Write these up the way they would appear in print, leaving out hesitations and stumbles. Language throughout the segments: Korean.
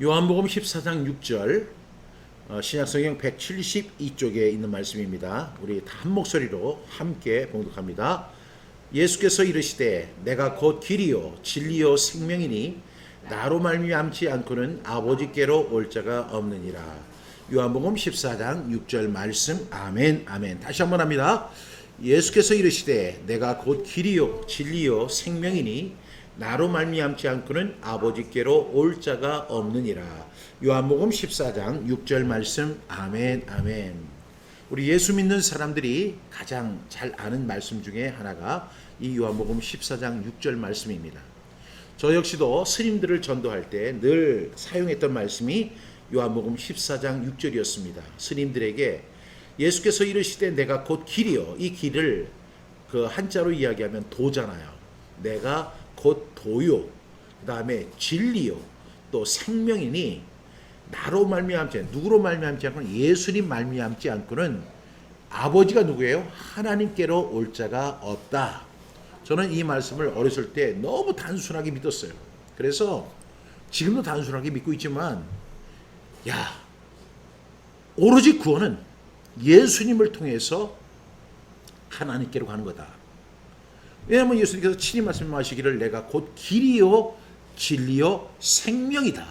요한복음 14장 6절 신약성경 172쪽에 있는 말씀입니다. 우리 다 한 목소리로 함께 봉독합니다. 예수께서 이르시되 내가 곧 길이요 진리요 생명이니 나로 말미암지 않고는 아버지께로 올 자가 없느니라. 요한복음 14장 6절 말씀. 아멘 아멘. 다시 한번 합니다. 예수께서 이르시되 내가 곧 길이요 진리요 생명이니 나로 말미암지 않고는 아버지께로 올 자가 없느니라. 요한복음 14장 6절 말씀. 아멘 아멘. 우리 예수 믿는 사람들이 가장 잘 아는 말씀 중에 하나가 이 요한복음 14장 6절 말씀입니다. 저 역시도 스님들을 전도할 때 늘 사용했던 말씀이 요한복음 14장 6절이었습니다. 스님들에게 예수께서 이르시되 내가 곧 길이요, 이 길을 그 한자로 이야기하면 도잖아요. 내가 곧 도요, 그 다음에 진리요, 또 생명이니 나로 말미암지, 누구로 말미암지 않고는 예수님 말미암지 않고는 아버지가 누구예요? 하나님께로 올 자가 없다. 저는 이 말씀을 어렸을 때 너무 단순하게 믿었어요. 그래서 지금도 단순하게 믿고 있지만, 오로지 구원은 예수님을 통해서 하나님께로 가는 거다. 왜냐하면 예수님께서 친히 말씀하시기를 내가 곧 길이요 진리요 생명이다.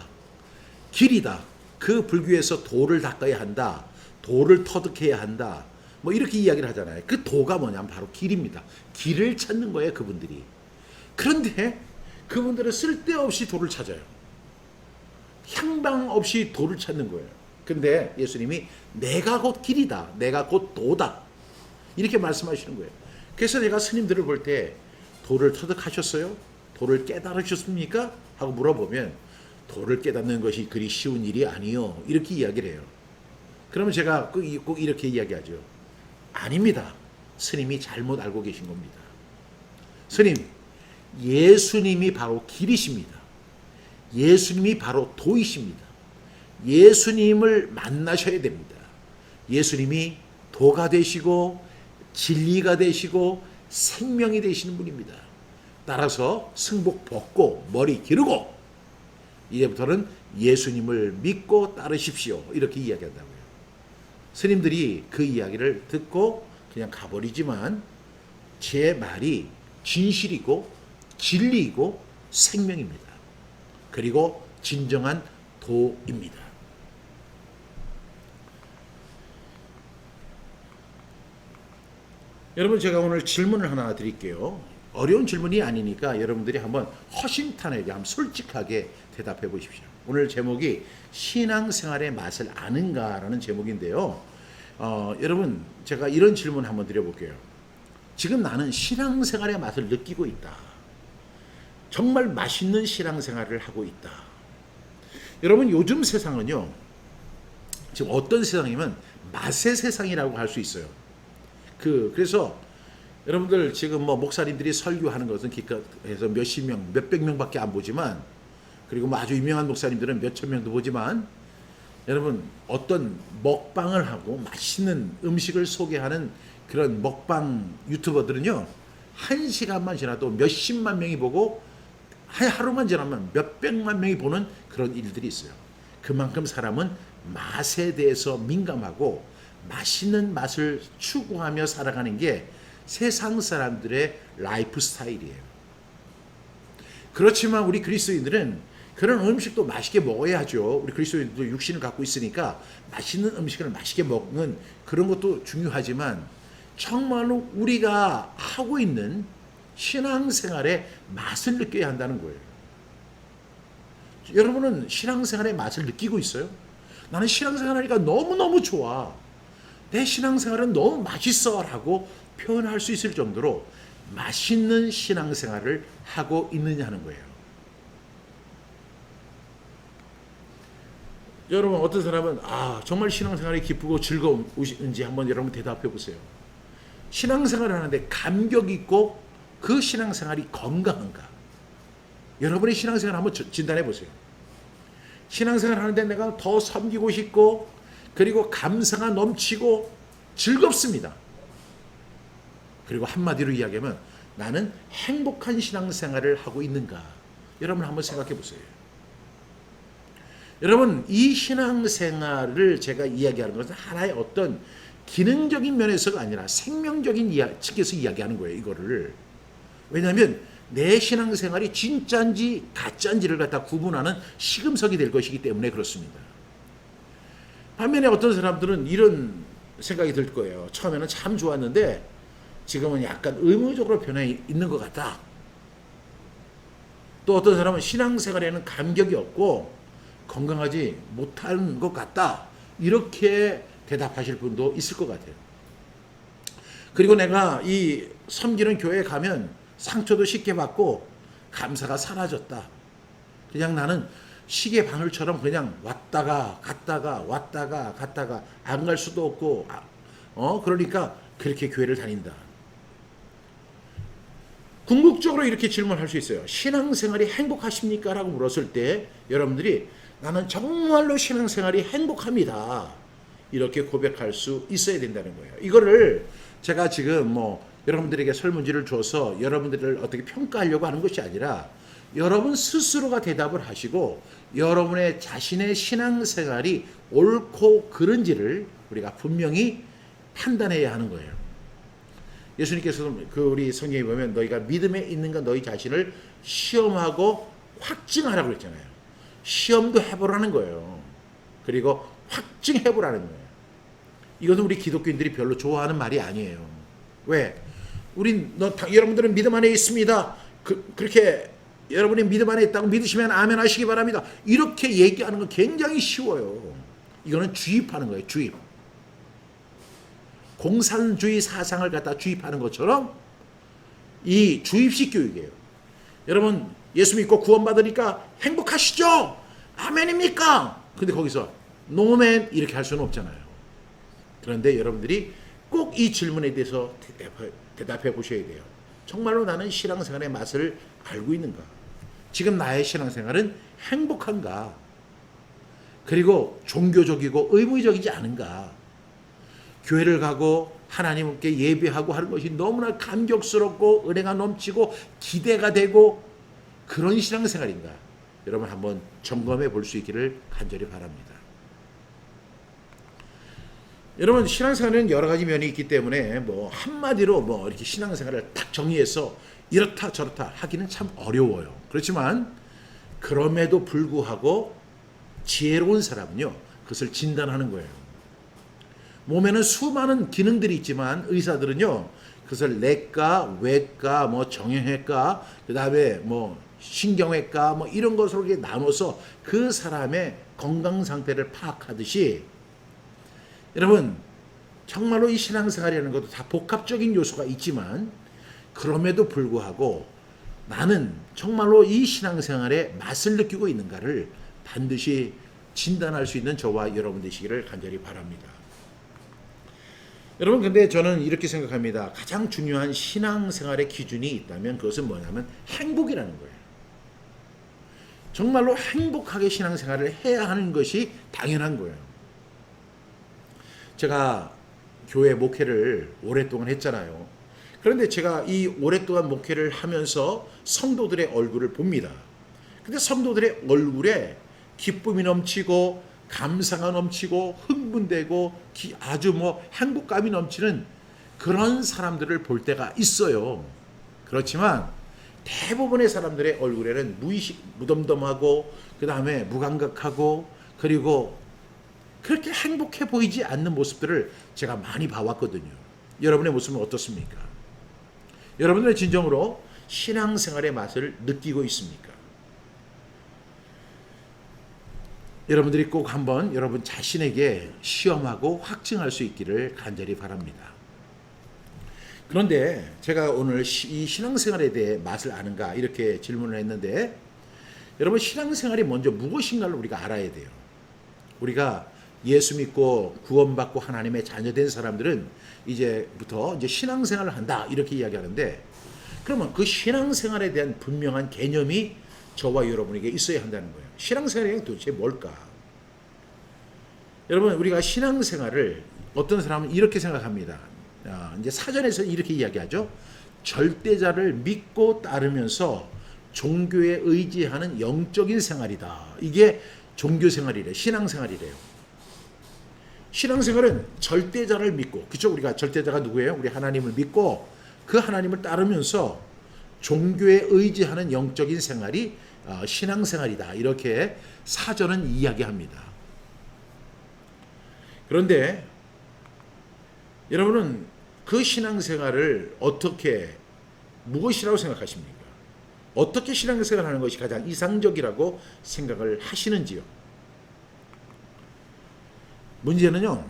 길이다. 그 불교에서 도를 닦아야 한다. 도를 터득해야 한다. 뭐 이렇게 이야기를 하잖아요. 그 도가 뭐냐면 바로 길입니다. 길을 찾는 거예요, 그분들이. 그런데 그분들은 쓸데없이 도를 찾아요. 향방 없이 도를 찾는 거예요. 근데 예수님이 내가 곧 길이다. 내가 곧 도다. 이렇게 말씀하시는 거예요. 그래서 내가 스님들을 볼 때 도를 터득하셨어요? 도를 깨달으셨습니까? 하고 물어보면 도를 깨닫는 것이 그리 쉬운 일이 아니요. 이렇게 이야기를 해요. 그러면 제가 꼭 이렇게 이야기하죠. 아닙니다. 스님이 잘못 알고 계신 겁니다. 스님, 예수님이 바로 길이십니다. 예수님이 바로 도이십니다. 예수님을 만나셔야 됩니다. 예수님이 도가 되시고 진리가 되시고 생명이 되시는 분입니다. 따라서 승복 벗고 머리 기르고 이제부터는 예수님을 믿고 따르십시오. 이렇게 이야기한다고요. 스님들이 그 이야기를 듣고 그냥 가버리지만 제 말이 진실이고 진리이고 생명입니다. 그리고 진정한 도입니다. 여러분, 제가 오늘 질문을 하나 드릴게요. 어려운 질문이 아니니까 여러분들이 한번 허심탄회하게 한번 솔직하게 대답해 보십시오. 오늘 제목이 신앙생활의 맛을 아는가라는 제목인데요. 여러분, 제가 이런 질문 한번 드려볼게요. 지금 나는 신앙생활의 맛을 느끼고 있다. 정말 맛있는 신앙생활을 하고 있다. 여러분, 요즘 세상은요, 지금 어떤 세상이면 맛의 세상이라고 할 수 있어요. 그래서 여러분들 지금 뭐 목사님들이 설교하는 것은 기껏해서 몇십 명, 몇백 명밖에 안 보지만, 그리고 뭐 아주 유명한 목사님들은 몇천 명도 보지만, 여러분 어떤 먹방을 하고 맛있는 음식을 소개하는 그런 먹방 유튜버들은요, 한 시간만 지나도 몇십만 명이 보고 하루만 지나면 몇백만 명이 보는 그런 일들이 있어요. 그만큼 사람은 맛에 대해서 민감하고 맛있는 맛을 추구하며 살아가는 게 세상 사람들의 라이프 스타일이에요. 그렇지만 우리 그리스도인들은 그런 음식도 맛있게 먹어야죠. 우리 그리스도인들도 육신을 갖고 있으니까 맛있는 음식을 맛있게 먹는 그런 것도 중요하지만 정말로 우리가 하고 있는 신앙생활의 맛을 느껴야 한다는 거예요. 여러분은 신앙생활의 맛을 느끼고 있어요? 나는 신앙생활하니까 너무너무 좋아. 내 신앙생활은 너무 맛있어 라고 표현할 수 있을 정도로 맛있는 신앙생활을 하고 있느냐 하는 거예요. 여러분, 어떤 사람은 정말 신앙생활이 기쁘고 즐거운지 한번 여러분 대답해 보세요. 신앙생활을 하는데 감격 있고 그 신앙생활이 건강한가? 여러분의 신앙생활 한번 진단해 보세요. 신앙생활 하는데 내가 더 섬기고 싶고 그리고 감사가 넘치고 즐겁습니다. 그리고 한마디로 이야기하면 나는 행복한 신앙생활을 하고 있는가? 여러분 한번 생각해 보세요. 여러분, 이 신앙생활을 제가 이야기하는 것은 하나의 어떤 기능적인 면에서가 아니라 생명적인 측에서 이야기하는 거예요. 이거를. 왜냐하면 내 신앙생활이 진짜인지 가짜인지를 갖다 구분하는 시금석이 될 것이기 때문에 그렇습니다. 반면에 어떤 사람들은 이런 생각이 들 거예요. 처음에는 참 좋았는데 지금은 약간 의무적으로 변해 있는 것 같다. 또 어떤 사람은 신앙생활에는 감격이 없고 건강하지 못한 것 같다. 이렇게 대답하실 분도 있을 것 같아요. 그리고 내가 이 섬기는 교회에 가면 상처도 쉽게 받고 감사가 사라졌다. 그냥 나는 시계 바늘처럼 그냥 왔다가 갔다가 왔다가 갔다가 안 갈 수도 없고 그러니까 그렇게 교회를 다닌다. 궁극적으로 이렇게 질문할 수 있어요. 신앙생활이 행복하십니까? 라고 물었을 때 여러분들이 나는 정말로 신앙생활이 행복합니다. 이렇게 고백할 수 있어야 된다는 거예요. 이거를 제가 지금 여러분들에게 설문지를 줘서 여러분들을 어떻게 평가하려고 하는 것이 아니라 여러분 스스로가 대답을 하시고 여러분의 자신의 신앙생활이 옳고 그른지를 우리가 분명히 판단해야 하는 거예요. 예수님께서도 우리 성경에 보면 너희가 믿음에 있는가 너희 자신을 시험하고 확증하라고 그랬잖아요. 시험도 해보라는 거예요. 그리고 확증해보라는 거예요. 이것은 우리 기독교인들이 별로 좋아하는 말이 아니에요. 왜? 여러분들은 믿음 안에 있습니다. 그렇게 여러분이 믿음 안에 있다고 믿으시면 아멘 하시기 바랍니다. 이렇게 얘기하는 건 굉장히 쉬워요. 이거는 주입하는 거예요. 주입. 공산주의 사상을 갖다 주입하는 것처럼 이 주입식 교육이에요. 여러분 예수 믿고 구원받으니까 행복하시죠? 아멘입니까? 근데 거기서 노멘 이렇게 할 수는 없잖아요. 그런데 여러분들이 꼭 이 질문에 대해서 대답해 보셔야 돼요. 정말로 나는 신앙생활의 맛을 알고 있는가? 지금 나의 신앙생활은 행복한가? 그리고 종교적이고 의무적이지 않은가? 교회를 가고 하나님께 예배하고 하는 것이 너무나 감격스럽고 은혜가 넘치고 기대가 되고 그런 신앙생활인가? 여러분 한번 점검해 볼 수 있기를 간절히 바랍니다. 여러분 신앙생활은 여러 가지 면이 있기 때문에 한마디로 이렇게 신앙생활을 딱 정리해서 이렇다 저렇다 하기는 참 어려워요. 그렇지만 그럼에도 불구하고 지혜로운 사람은요 그것을 진단하는 거예요. 몸에는 수많은 기능들이 있지만 의사들은요 그것을 내과, 외과, 정형외과, 그 다음에 신경외과 이런 것으로 이렇게 나눠서 그 사람의 건강 상태를 파악하듯이 여러분 정말로 이 신앙생활이라는 것도 다 복합적인 요소가 있지만 그럼에도 불구하고 나는 정말로 이 신앙생활의 맛을 느끼고 있는가를 반드시 진단할 수 있는 저와 여러분 되시기를 간절히 바랍니다. 여러분 근데 저는 이렇게 생각합니다. 가장 중요한 신앙생활의 기준이 있다면 그것은 뭐냐면 행복이라는 거예요. 정말로 행복하게 신앙생활을 해야 하는 것이 당연한 거예요. 제가 교회 목회를 오랫동안 했잖아요. 그런데 제가 이 오랫동안 목회를 하면서 성도들의 얼굴을 봅니다. 근데 성도들의 얼굴에 기쁨이 넘치고 감사가 넘치고 흥분되고 아주 행복감이 넘치는 그런 사람들을 볼 때가 있어요. 그렇지만 대부분의 사람들의 얼굴에는 무덤덤하고 그 다음에 무감각하고 그리고 그렇게 행복해 보이지 않는 모습들을 제가 많이 봐왔거든요. 여러분의 모습은 어떻습니까? 여러분들은 진정으로 신앙생활의 맛을 느끼고 있습니까? 여러분들이 꼭 한번 여러분 자신에게 시험하고 확증할 수 있기를 간절히 바랍니다. 그런데 제가 오늘 이 신앙생활에 대해 맛을 아는가 이렇게 질문을 했는데 여러분 신앙생활이 먼저 무엇인가를 우리가 알아야 돼요. 우리가 예수 믿고 구원받고 하나님의 자녀된 사람들은 이제부터 신앙생활을 한다 이렇게 이야기하는데 그러면 그 신앙생활에 대한 분명한 개념이 저와 여러분에게 있어야 한다는 거예요. 신앙생활이 도대체 뭘까? 여러분 우리가 신앙생활을 어떤 사람은 이렇게 생각합니다. 이제 사전에서 이렇게 이야기하죠. 절대자를 믿고 따르면서 종교에 의지하는 영적인 생활이다. 이게 종교생활이래, 신앙생활이래요. 신앙생활은 절대자를 믿고, 그쵸? 우리가 절대자가 누구예요? 우리 하나님을 믿고 그 하나님을 따르면서 종교에 의지하는 영적인 생활이 신앙생활이다. 이렇게 사전은 이야기합니다. 그런데 여러분은 그 신앙생활을 어떻게, 무엇이라고 생각하십니까? 어떻게 신앙생활을 하는 것이 가장 이상적이라고 생각을 하시는지요? 문제는요,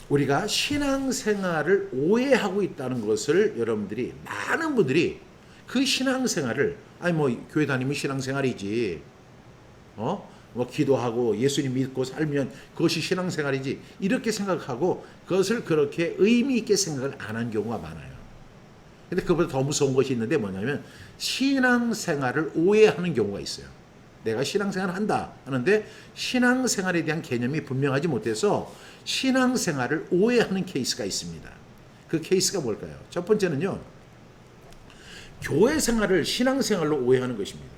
우리가 신앙생활을 오해하고 있다는 것을 여러분들이, 많은 분들이 그 신앙생활을, 아니 뭐 교회 다니면 신앙생활이지, 뭐 기도하고 예수님 믿고 살면 그것이 신앙생활이지, 이렇게 생각하고 그것을 그렇게 의미 있게 생각을 안 한 경우가 많아요. 근데 그보다 더 무서운 것이 있는데 뭐냐면 신앙생활을 오해하는 경우가 있어요. 내가 신앙생활을 한다 하는데 신앙생활에 대한 개념이 분명하지 못해서 신앙생활을 오해하는 케이스가 있습니다. 그 케이스가 뭘까요? 첫 번째는요, 교회 생활을 신앙생활로 오해하는 것입니다.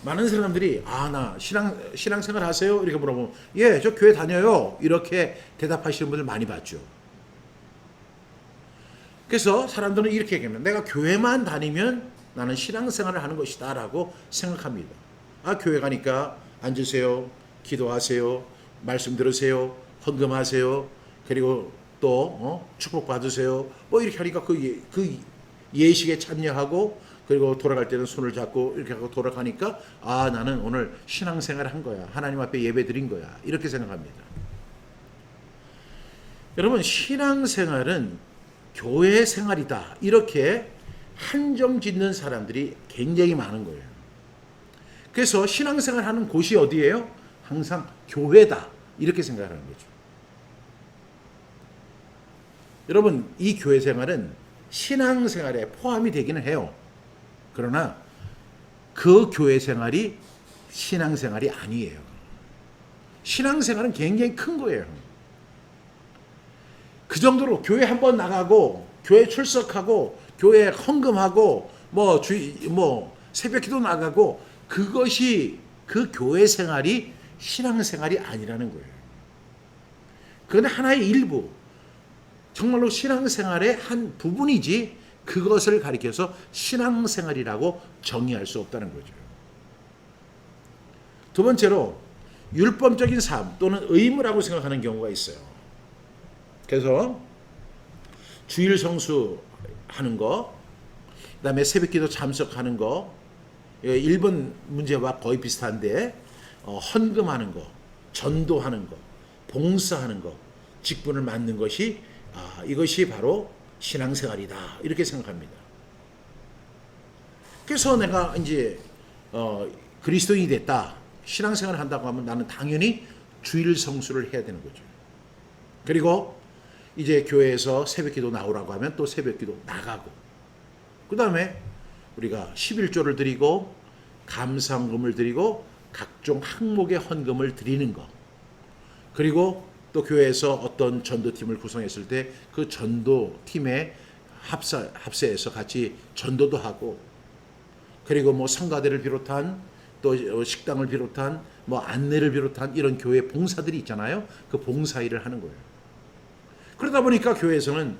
많은 사람들이 나 신앙생활 하세요? 이렇게 물어보면 예, 저 교회 다녀요. 이렇게 대답하시는 분들 많이 봤죠. 그래서 사람들은 이렇게 얘기합니다. 내가 교회만 다니면 나는 신앙생활을 하는 것이다 라고 생각합니다. 교회 가니까 앉으세요, 기도하세요, 말씀 들으세요, 헌금하세요, 그리고 또 축복받으세요, 뭐 이렇게 하니까 그 예식에 참여하고, 그리고 돌아갈 때는 손을 잡고 이렇게 하고 돌아가니까 나는 오늘 신앙생활을 한 거야, 하나님 앞에 예배 드린 거야, 이렇게 생각합니다. 여러분, 신앙생활은 교회 생활이다 이렇게 한정 짓는 사람들이 굉장히 많은 거예요. 그래서 신앙생활 하는 곳이 어디예요? 항상 교회다 이렇게 생각하는 거죠. 여러분, 이 교회 생활은 신앙생활에 포함이 되기는 해요. 그러나 그 교회 생활이 신앙생활이 아니에요. 신앙생활은 굉장히 큰 거예요. 그 정도로 교회 한번 나가고 교회 출석하고 교회 헌금하고 뭐 새벽기도 나가고, 그것이 그 교회 생활이 신앙생활이 아니라는 거예요. 그건 하나의 일부, 정말로 신앙생활의 한 부분이지 그것을 가리켜서 신앙생활이라고 정의할 수 없다는 거죠. 두 번째로 율법적인 삶 또는 의무라고 생각하는 경우가 있어요. 그래서 주일 성수하는 거, 그다음에 새벽기도 참석하는 거, 1번 문제와 거의 비슷한데 헌금하는 거, 전도하는 거, 봉사하는 거, 직분을 맡는 것이 이것이 바로 신앙생활이다 이렇게 생각합니다. 그래서 내가 이제 그리스도인이 됐다, 신앙생활을 한다고 하면 나는 당연히 주일 성수를 해야 되는 거죠. 그리고 이제 교회에서 새벽기도 나오라고 하면 또 새벽기도 나가고, 그 다음에 우리가 11조를 드리고 감사헌금을 드리고 각종 항목의 헌금을 드리는 거, 그리고 또 교회에서 어떤 전도팀을 구성했을 때 그 전도팀에 합세해서 같이 전도도 하고, 그리고 뭐 성가대를 비롯한 또 식당을 비롯한 뭐 안내를 비롯한 이런 교회 봉사들이 있잖아요. 그 봉사 일을 하는 거예요. 그러다 보니까 교회에서는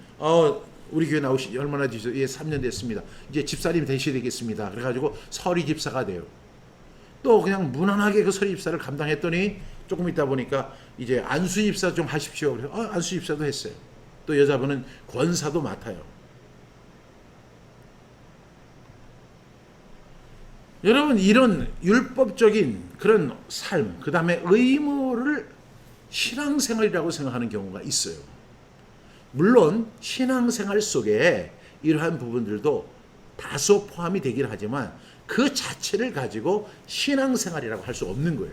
우리 교회 나오시 얼마나 되셨어요? 예, 3년 됐습니다. 이제 집사님 되셔야 되겠습니다. 그래가지고 서리 집사가 돼요. 또 그냥 무난하게 그 서리 집사를 감당했더니 조금 있다 보니까 이제 안수 집사 좀 하십시오. 그래서 안수 집사도 했어요. 또 여자분은 권사도 맡아요. 여러분, 이런 율법적인 그런 삶, 그 다음에 의무를 신앙생활이라고 생각하는 경우가 있어요. 물론 신앙생활 속에 이러한 부분들도 다소 포함이 되긴 하지만 그 자체를 가지고 신앙생활이라고 할 수 없는 거예요.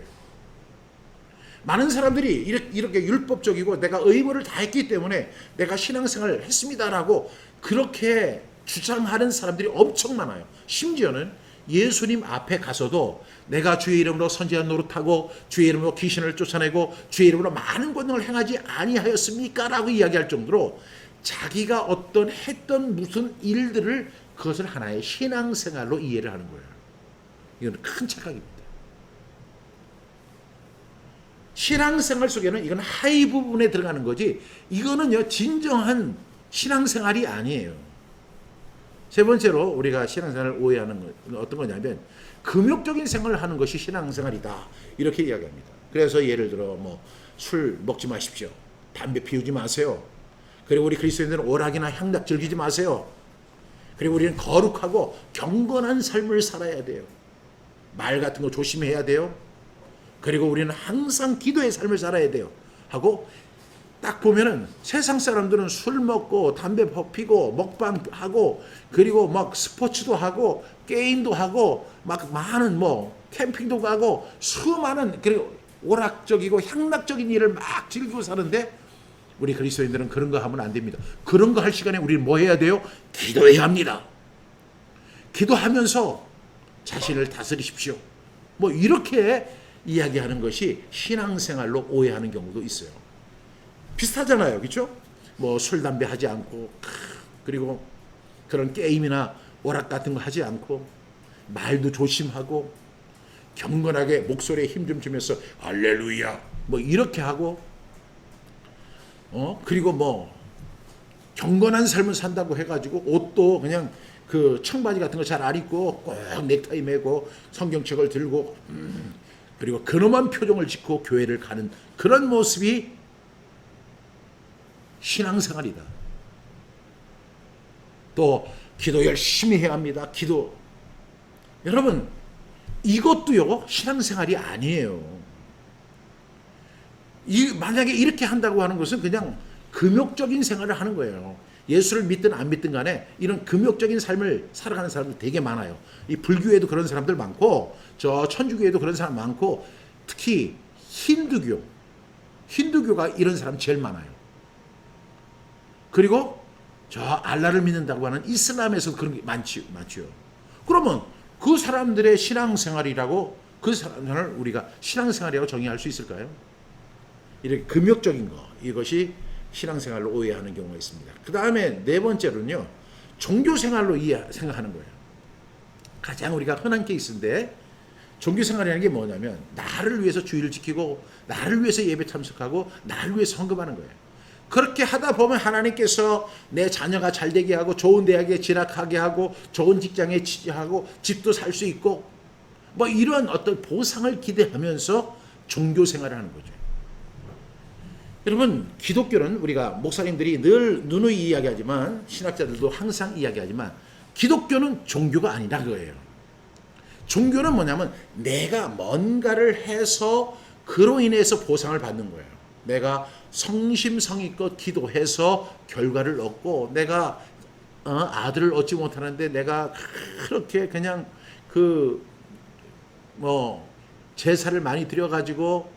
많은 사람들이 이렇게 율법적이고 내가 의무를 다했기 때문에 내가 신앙생활을 했습니다라고 그렇게 주장하는 사람들이 엄청 많아요. 심지어는 예수님 앞에 가서도 내가 주의 이름으로 선지자 노릇하고 주의 이름으로 귀신을 쫓아내고 주의 이름으로 많은 권능을 행하지 아니하였습니까? 라고 이야기할 정도로 자기가 어떤 했던 무슨 일들을 그것을 하나의 신앙생활로 이해를 하는 거예요. 이건 큰 착각입니다. 신앙생활 속에는 이건 하위 부분에 들어가는 거지 이거는요 진정한 신앙생활이 아니에요. 세 번째로 우리가 신앙생활을 오해하는 건 어떤 거냐면 금욕적인 생활을 하는 것이 신앙생활이다 이렇게 이야기합니다. 그래서 예를 들어 뭐 술 먹지 마십시오. 담배 피우지 마세요. 그리고 우리 그리스도인들은 오락이나 향락 즐기지 마세요. 그리고 우리는 거룩하고 경건한 삶을 살아야 돼요. 말 같은 거 조심해야 돼요. 그리고 우리는 항상 기도의 삶을 살아야 돼요. 하고 딱 보면은 세상 사람들은 술 먹고 담배 피고 먹방하고 그리고 막 스포츠도 하고 게임도 하고 막 많은 뭐 캠핑도 가고 수많은 그리고 오락적이고 향락적인 일을 막 즐기고 사는데 우리 그리스도인들은 그런 거 하면 안 됩니다. 그런 거 할 시간에 우리는 뭐 해야 돼요? 기도해야 합니다. 기도하면서 자신을 다스리십시오. 뭐 이렇게 이야기하는 것이 신앙생활로 오해하는 경우도 있어요. 비슷하잖아요. 그렇죠? 뭐 술, 담배 하지 않고 그리고 그런 게임이나 오락 같은 거 하지 않고 말도 조심하고 경건하게 목소리에 힘 좀 주면서 할렐루야 뭐 이렇게 하고 그리고 뭐 경건한 삶을 산다고 해가지고 옷도 그냥 그 청바지 같은 거 잘 안 입고 꼭 넥타이 매고 성경책을 들고 그리고 근엄한 표정을 짓고 교회를 가는 그런 모습이 신앙생활이다. 또 기도 열심히 해야 합니다. 기도 여러분 이것도요 신앙생활이 아니에요. 만약에 이렇게 한다고 하는 것은 그냥 금욕적인 생활을 하는 거예요. 예수를 믿든 안 믿든 간에 이런 금욕적인 삶을 살아가는 사람들 되게 많아요. 이 불교에도 그런 사람들 많고 저 천주교에도 그런 사람 많고 특히 힌두교가 이런 사람 제일 많아요. 그리고 저 알라를 믿는다고 하는 이슬람에서 그런 게 많죠. 그러면 그 사람들의 신앙생활이라고 그 사람을 우리가 신앙생활이라고 정의할 수 있을까요? 이렇게 금욕적인 거 이것이 신앙생활로 오해하는 경우가 있습니다. 그 다음에 네 번째로는요 종교생활로 생각하는 거예요. 가장 우리가 흔한 케이스인데 종교생활이라는 게 뭐냐면 나를 위해서 주의를 지키고 나를 위해서 예배 참석하고 나를 위해서 헌금하는 거예요. 그렇게 하다 보면 하나님께서 내 자녀가 잘 되게 하고 좋은 대학에 진학하게 하고 좋은 직장에 취직하고 집도 살 수 있고 뭐 이런 어떤 보상을 기대하면서 종교생활을 하는 거죠. 여러분 기독교는 우리가 목사님들이 늘 누누이 이야기하지만 신학자들도 항상 이야기하지만 기독교는 종교가 아니라 그거예요. 종교는 뭐냐면 내가 뭔가를 해서 그로 인해서 보상을 받는 거예요. 내가 성심성의껏 기도해서 결과를 얻고 내가 아들을 얻지 못하는데 내가 그렇게 그냥 그 뭐 제사를 많이 드려가지고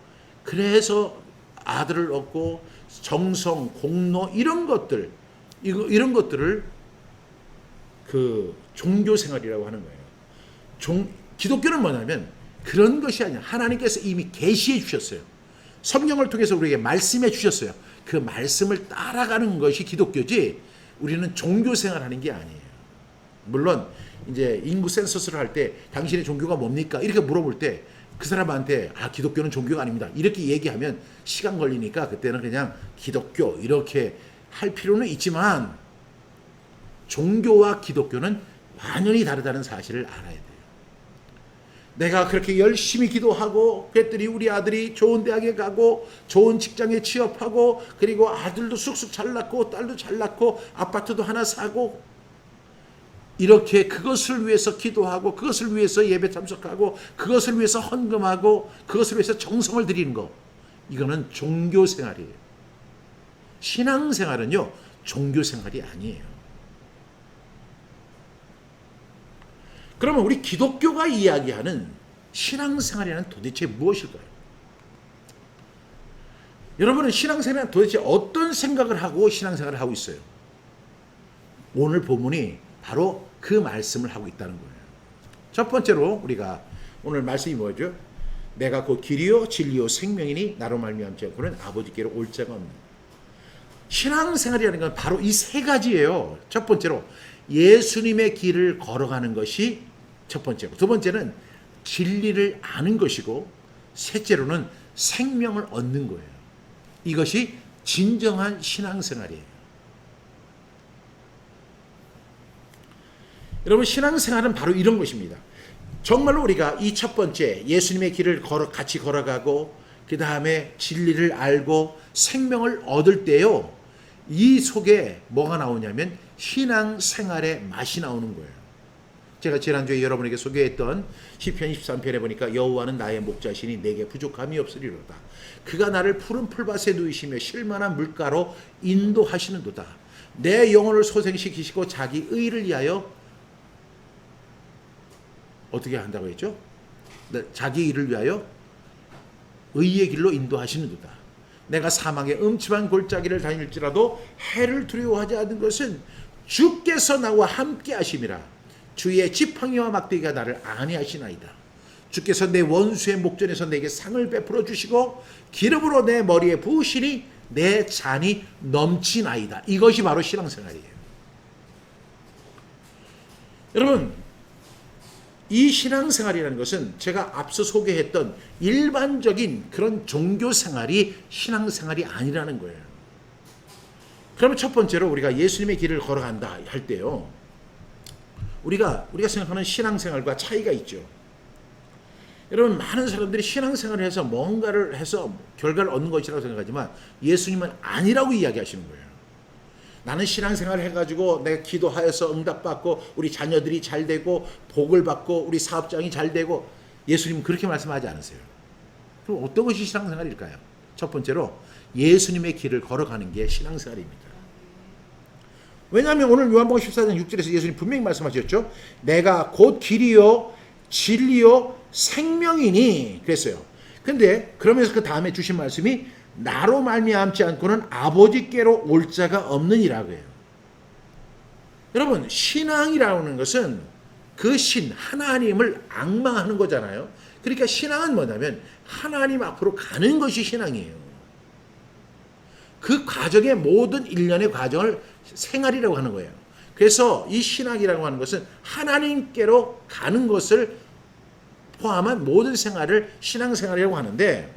그래서 아들을 얻고 정성, 공로 이런 것들을 그 종교 생활이라고 하는 거예요. 기독교는 뭐냐면 그런 것이 아니라 하나님께서 이미 계시해 주셨어요. 성경을 통해서 우리에게 말씀해 주셨어요. 그 말씀을 따라가는 것이 기독교지 우리는 종교 생활하는 게 아니에요. 물론 이제 인구 센서스를 할 때 당신의 종교가 뭡니까? 이렇게 물어볼 때 그 사람한테 기독교는 종교가 아닙니다. 이렇게 얘기하면 시간 걸리니까 그때는 그냥 기독교 이렇게 할 필요는 있지만 종교와 기독교는 완전히 다르다는 사실을 알아야 돼요. 내가 그렇게 열심히 기도하고 그랬더니 우리 아들이 좋은 대학에 가고 좋은 직장에 취업하고 그리고 아들도 쑥쑥 잘 낳고 딸도 잘 낳고 아파트도 하나 사고 이렇게 그것을 위해서 기도하고 그것을 위해서 예배 참석하고 그것을 위해서 헌금하고 그것을 위해서 정성을 들이는 거 이거는 종교생활이에요. 신앙생활은요 종교생활이 아니에요. 그러면 우리 기독교가 이야기하는 신앙생활이란 도대체 무엇일까요? 여러분은 신앙생활은 도대체 어떤 생각을 하고 신앙생활을 하고 있어요? 오늘 본문이 바로 그 말씀을 하고 있다는 거예요. 첫 번째로 우리가 오늘 말씀이 뭐죠? 내가 곧 길이요 진리요 생명이니 나로 말미암지 않고는 아버지께로 올 자가 없는. 신앙생활이라는 건 바로 이 세 가지예요. 첫 번째로 예수님의 길을 걸어가는 것이 첫 번째고 두 번째는 진리를 아는 것이고 셋째로는 생명을 얻는 거예요. 이것이 진정한 신앙생활이에요. 여러분, 신앙생활은 바로 이런 것입니다. 정말로 우리가 이 첫 번째 예수님의 길을 같이 걸어가고 그 다음에 진리를 알고 생명을 얻을 때요, 이 속에 뭐가 나오냐면 신앙생활의 맛이 나오는 거예요. 제가 지난주에 여러분에게 소개했던 시편 23편에 보니까 여호와는 나의 목자시니 내게 부족함이 없으리로다. 그가 나를 푸른 풀밭에 누이시며 쉴만한 물가로 인도하시는도다. 내 영혼을 소생시키시고 자기 의를 위하여 어떻게 한다고 했죠? 자기 일을 위하여 의의 길로 인도하시는도다. 내가 사망의 음침한 골짜기를 다닐지라도 해를 두려워하지 않는 것은 주께서 나와 함께 하심이라. 주의 지팡이와 막대기가 나를 안위하시나이다. 주께서 내 원수의 목전에서 내게 상을 베풀어 주시고 기름으로 내 머리에 부으시니 내 잔이 넘치나이다. 이것이 바로 신앙생활이에요. 여러분, 이 신앙생활이라는 것은 제가 앞서 소개했던 일반적인 그런 종교생활이 신앙생활이 아니라는 거예요. 그러면 첫 번째로 우리가 예수님의 길을 걸어간다 할 때요, 우리가 생각하는 신앙생활과 차이가 있죠. 여러분, 많은 사람들이 신앙생활을 해서 뭔가를 해서 결과를 얻는 것이라고 생각하지만 예수님은 아니라고 이야기하시는 거예요. 나는 신앙생활을 해가지고 내가 기도하여서 응답받고 우리 자녀들이 잘 되고 복을 받고 우리 사업장이 잘 되고, 예수님은 그렇게 말씀하지 않으세요. 그럼 어떤 것이 신앙생활일까요? 첫 번째로 예수님의 길을 걸어가는 게 신앙생활입니다. 왜냐하면 오늘 요한복음 14장 6절에서 예수님 분명히 말씀하셨죠. 내가 곧 길이요 진리요 생명이니 그랬어요. 근데 그러면서 그 다음에 주신 말씀이 나로 말미암지 않고는 아버지께로 올 자가 없느니라고 해요. 여러분, 신앙이라는 것은 그 하나님을 앙망하는 거잖아요. 그러니까 신앙은 뭐냐면 하나님 앞으로 가는 것이 신앙이에요. 그 과정의 모든 일련의 과정을 생활이라고 하는 거예요. 그래서 이 신앙이라고 하는 것은 하나님께로 가는 것을 포함한 모든 생활을 신앙생활이라고 하는데,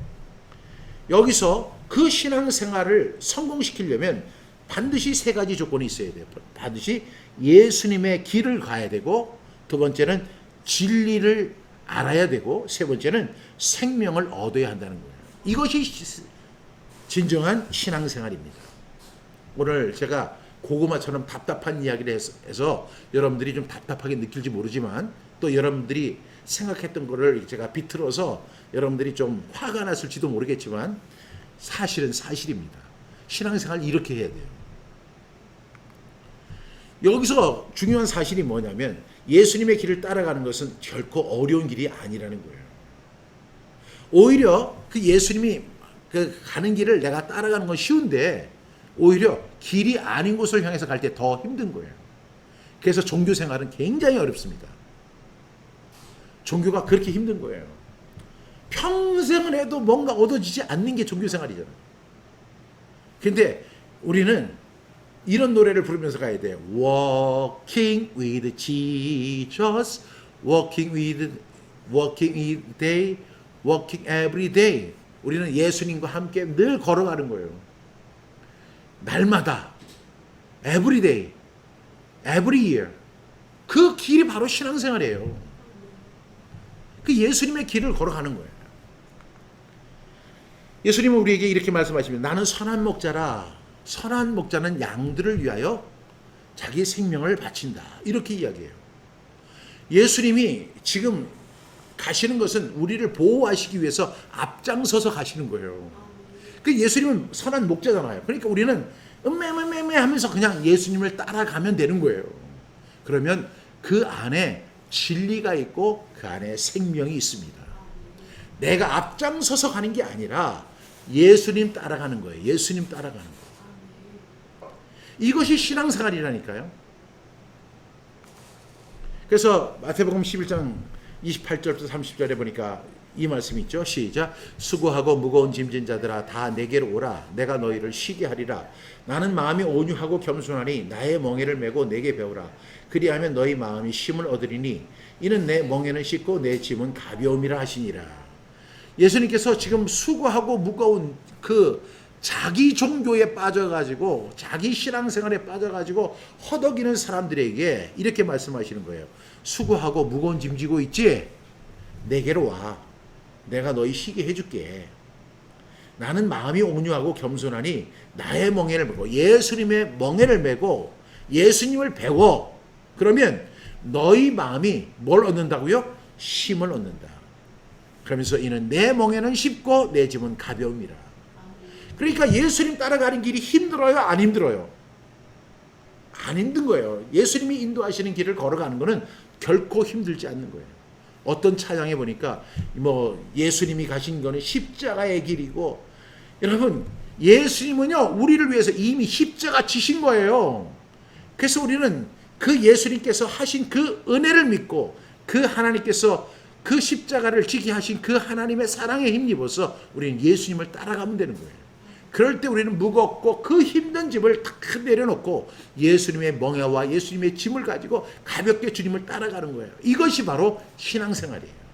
여기서 그 신앙생활을 성공시키려면 반드시 세 가지 조건이 있어야 돼요. 반드시 예수님의 길을 가야 되고, 두 번째는 진리를 알아야 되고, 세 번째는 생명을 얻어야 한다는 거예요. 이것이 진정한 신앙생활입니다. 오늘 제가 고구마처럼 답답한 이야기를 해서 여러분들이 좀 답답하게 느낄지 모르지만, 또 여러분들이 생각했던 거를 제가 비틀어서 여러분들이 좀 화가 났을지도 모르겠지만 사실은 사실입니다. 신앙생활 이렇게 해야 돼요. 여기서 중요한 사실이 뭐냐면 예수님의 길을 따라가는 것은 결코 어려운 길이 아니라는 거예요. 오히려 그 예수님이 그 가는 길을 내가 따라가는 건 쉬운데 오히려 길이 아닌 곳을 향해서 갈 때 더 힘든 거예요. 그래서 종교생활은 굉장히 어렵습니다. 종교가 그렇게 힘든 거예요. 평생을 해도 뭔가 얻어지지 않는 게 종교생활이잖아요. 근데 우리는 이런 노래를 부르면서 가야 돼요. Walking with Jesus, walking with day, walking every day. 우리는 예수님과 함께 늘 걸어가는 거예요. 날마다, every day, every year. 그 길이 바로 신앙생활이에요. 그 예수님의 길을 걸어가는 거예요. 예수님은 우리에게 이렇게 말씀하십니다. 나는 선한 목자라. 선한 목자는 양들을 위하여 자기 생명을 바친다. 이렇게 이야기해요. 예수님이 지금 가시는 것은 우리를 보호하시기 위해서 앞장서서 가시는 거예요. 그 예수님은 선한 목자잖아요. 그러니까 우리는 음매매매 하면서 그냥 예수님을 따라가면 되는 거예요. 그러면 그 안에 진리가 있고 그 안에 생명이 있습니다. 내가 앞장서서 가는 게 아니라 예수님 따라가는 거예요. 예수님 따라가는 거예요. 이것이 신앙생활이라니까요. 그래서 마태복음 11장 28절부터 30절에 보니까 이 말씀이 있죠. 시작. 수고하고 무거운 짐진 자들아 다 내게로 오라. 내가 너희를 쉬게 하리라. 나는 마음이 온유하고 겸손하니 나의 멍에를 메고 내게 배우라. 그리하면 너희 마음이 쉼을 얻으리니 이는 내 멍에는 쉽고 내 짐은 가벼움이라 하시니라. 예수님께서 지금 수고하고 무거운 그 자기 종교에 빠져가지고 자기 신앙생활에 빠져가지고 허덕이는 사람들에게 이렇게 말씀하시는 거예요. 수고하고 무거운 짐 지고 있지? 내게로 와. 내가 너희 쉬게 해줄게. 나는 마음이 온유하고 겸손하니 나의 멍에를 메고 예수님의 멍에를 메고 예수님을 배워. 그러면 너희 마음이 뭘 얻는다고요? 쉼을 얻는다. 그러면서 이는 내 멍에는 쉽고 내 짐은 가벼움이라. 그러니까 예수님 따라가는 길이 힘들어요? 안 힘들어요? 안 힘든 거예요. 예수님이 인도하시는 길을 걸어가는 것은 결코 힘들지 않는 거예요. 어떤 차장에 보니까 예수님이 가신 거는 십자가의 길이고, 여러분 예수님은요 우리를 위해서 이미 십자가 지신 거예요. 그래서 우리는 그 예수님께서 하신 그 은혜를 믿고 그 하나님께서 그 십자가를 지게 하신 그 하나님의 사랑에 힘입어서 우리는 예수님을 따라가면 되는 거예요. 그럴 때 우리는 무겁고 그 힘든 짐을 다 내려놓고 예수님의 멍에와 예수님의 짐을 가지고 가볍게 주님을 따라가는 거예요. 이것이 바로 신앙생활이에요.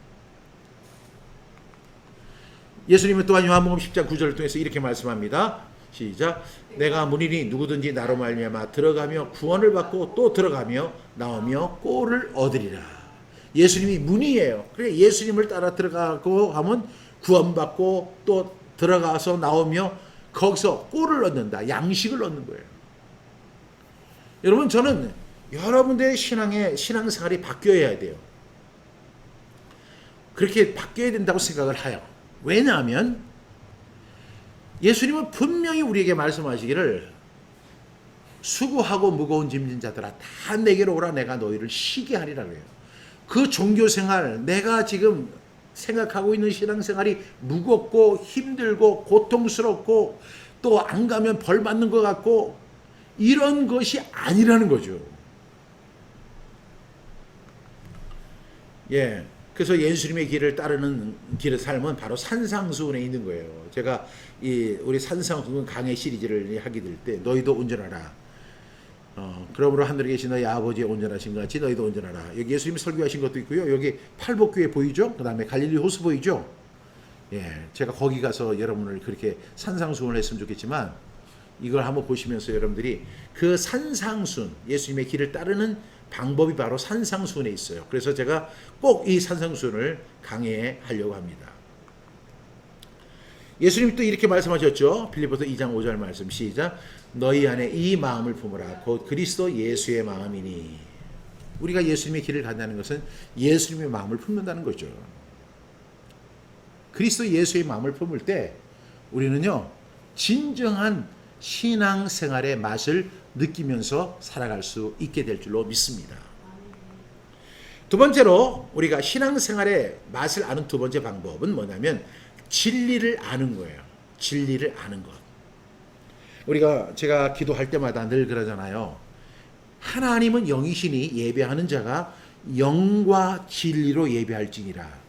예수님은 또한 요한복음 10장 9절을 통해서 이렇게 말씀합니다. 시작. 내가 문이니 누구든지 나로 말미암아 들어가며 구원을 받고 또 들어가며 나오며 꼴을 얻으리라. 예수님이 문이에요. 그래 예수님을 따라 들어가고 하면 구원받고 또 들어가서 나오며 거기서 꼴을 얻는다. 양식을 얻는 거예요. 여러분 저는 여러분들의 신앙생활이 바뀌어야 돼요. 그렇게 바뀌어야 된다고 생각을 해요. 왜냐하면 예수님은 분명히 우리에게 말씀하시기를 수고하고 무거운 짐진 자들아 다 내게로 오라 내가 너희를 쉬게 하리라 그래요. 그 종교생활 내가 지금 생각하고 있는 신앙생활이 무겁고 힘들고 고통스럽고 또 안 가면 벌 받는 것 같고 이런 것이 아니라는 거죠. 예. 그래서 예수님의 길을 따르는 길의 삶은 바로 산상수훈에 있는 거예요. 제가 우리 산상수훈 강의 시리즈를 하게 될 때 너희도 온전하라. 그러므로 하늘에 계신 너희 아버지의 온전하신 것 같이 너희도 온전하라. 여기 예수님이 설교하신 것도 있고요. 여기 팔복교회 보이죠? 그 다음에 갈릴리 호수 보이죠? 예, 제가 거기 가서 여러분을 그렇게 산상수훈을 했으면 좋겠지만 이걸 한번 보시면서 여러분들이 그 산상수훈, 예수님의 길을 따르는 방법이 바로 산상수훈에 있어요. 그래서 제가 꼭 이 산상수훈을 강해하려고 합니다. 예수님이 또 이렇게 말씀하셨죠. 빌립보서 2장 5절 말씀 시작. 너희 안에 이 마음을 품으라. 곧 그리스도 예수의 마음이니. 우리가 예수님의 길을 간다는 것은 예수님의 마음을 품는다는 거죠. 그리스도 예수의 마음을 품을 때 우리는요 진정한 신앙생활의 맛을 느끼면서 살아갈 수 있게 될 줄로 믿습니다. 두 번째로 우리가 신앙생활의 맛을 아는 두 번째 방법은 뭐냐면 진리를 아는 거예요. 진리를 아는 것. 제가 기도할 때마다 늘 그러잖아요. 하나님은 영이시니 예배하는 자가 영과 진리로 예배할지니라.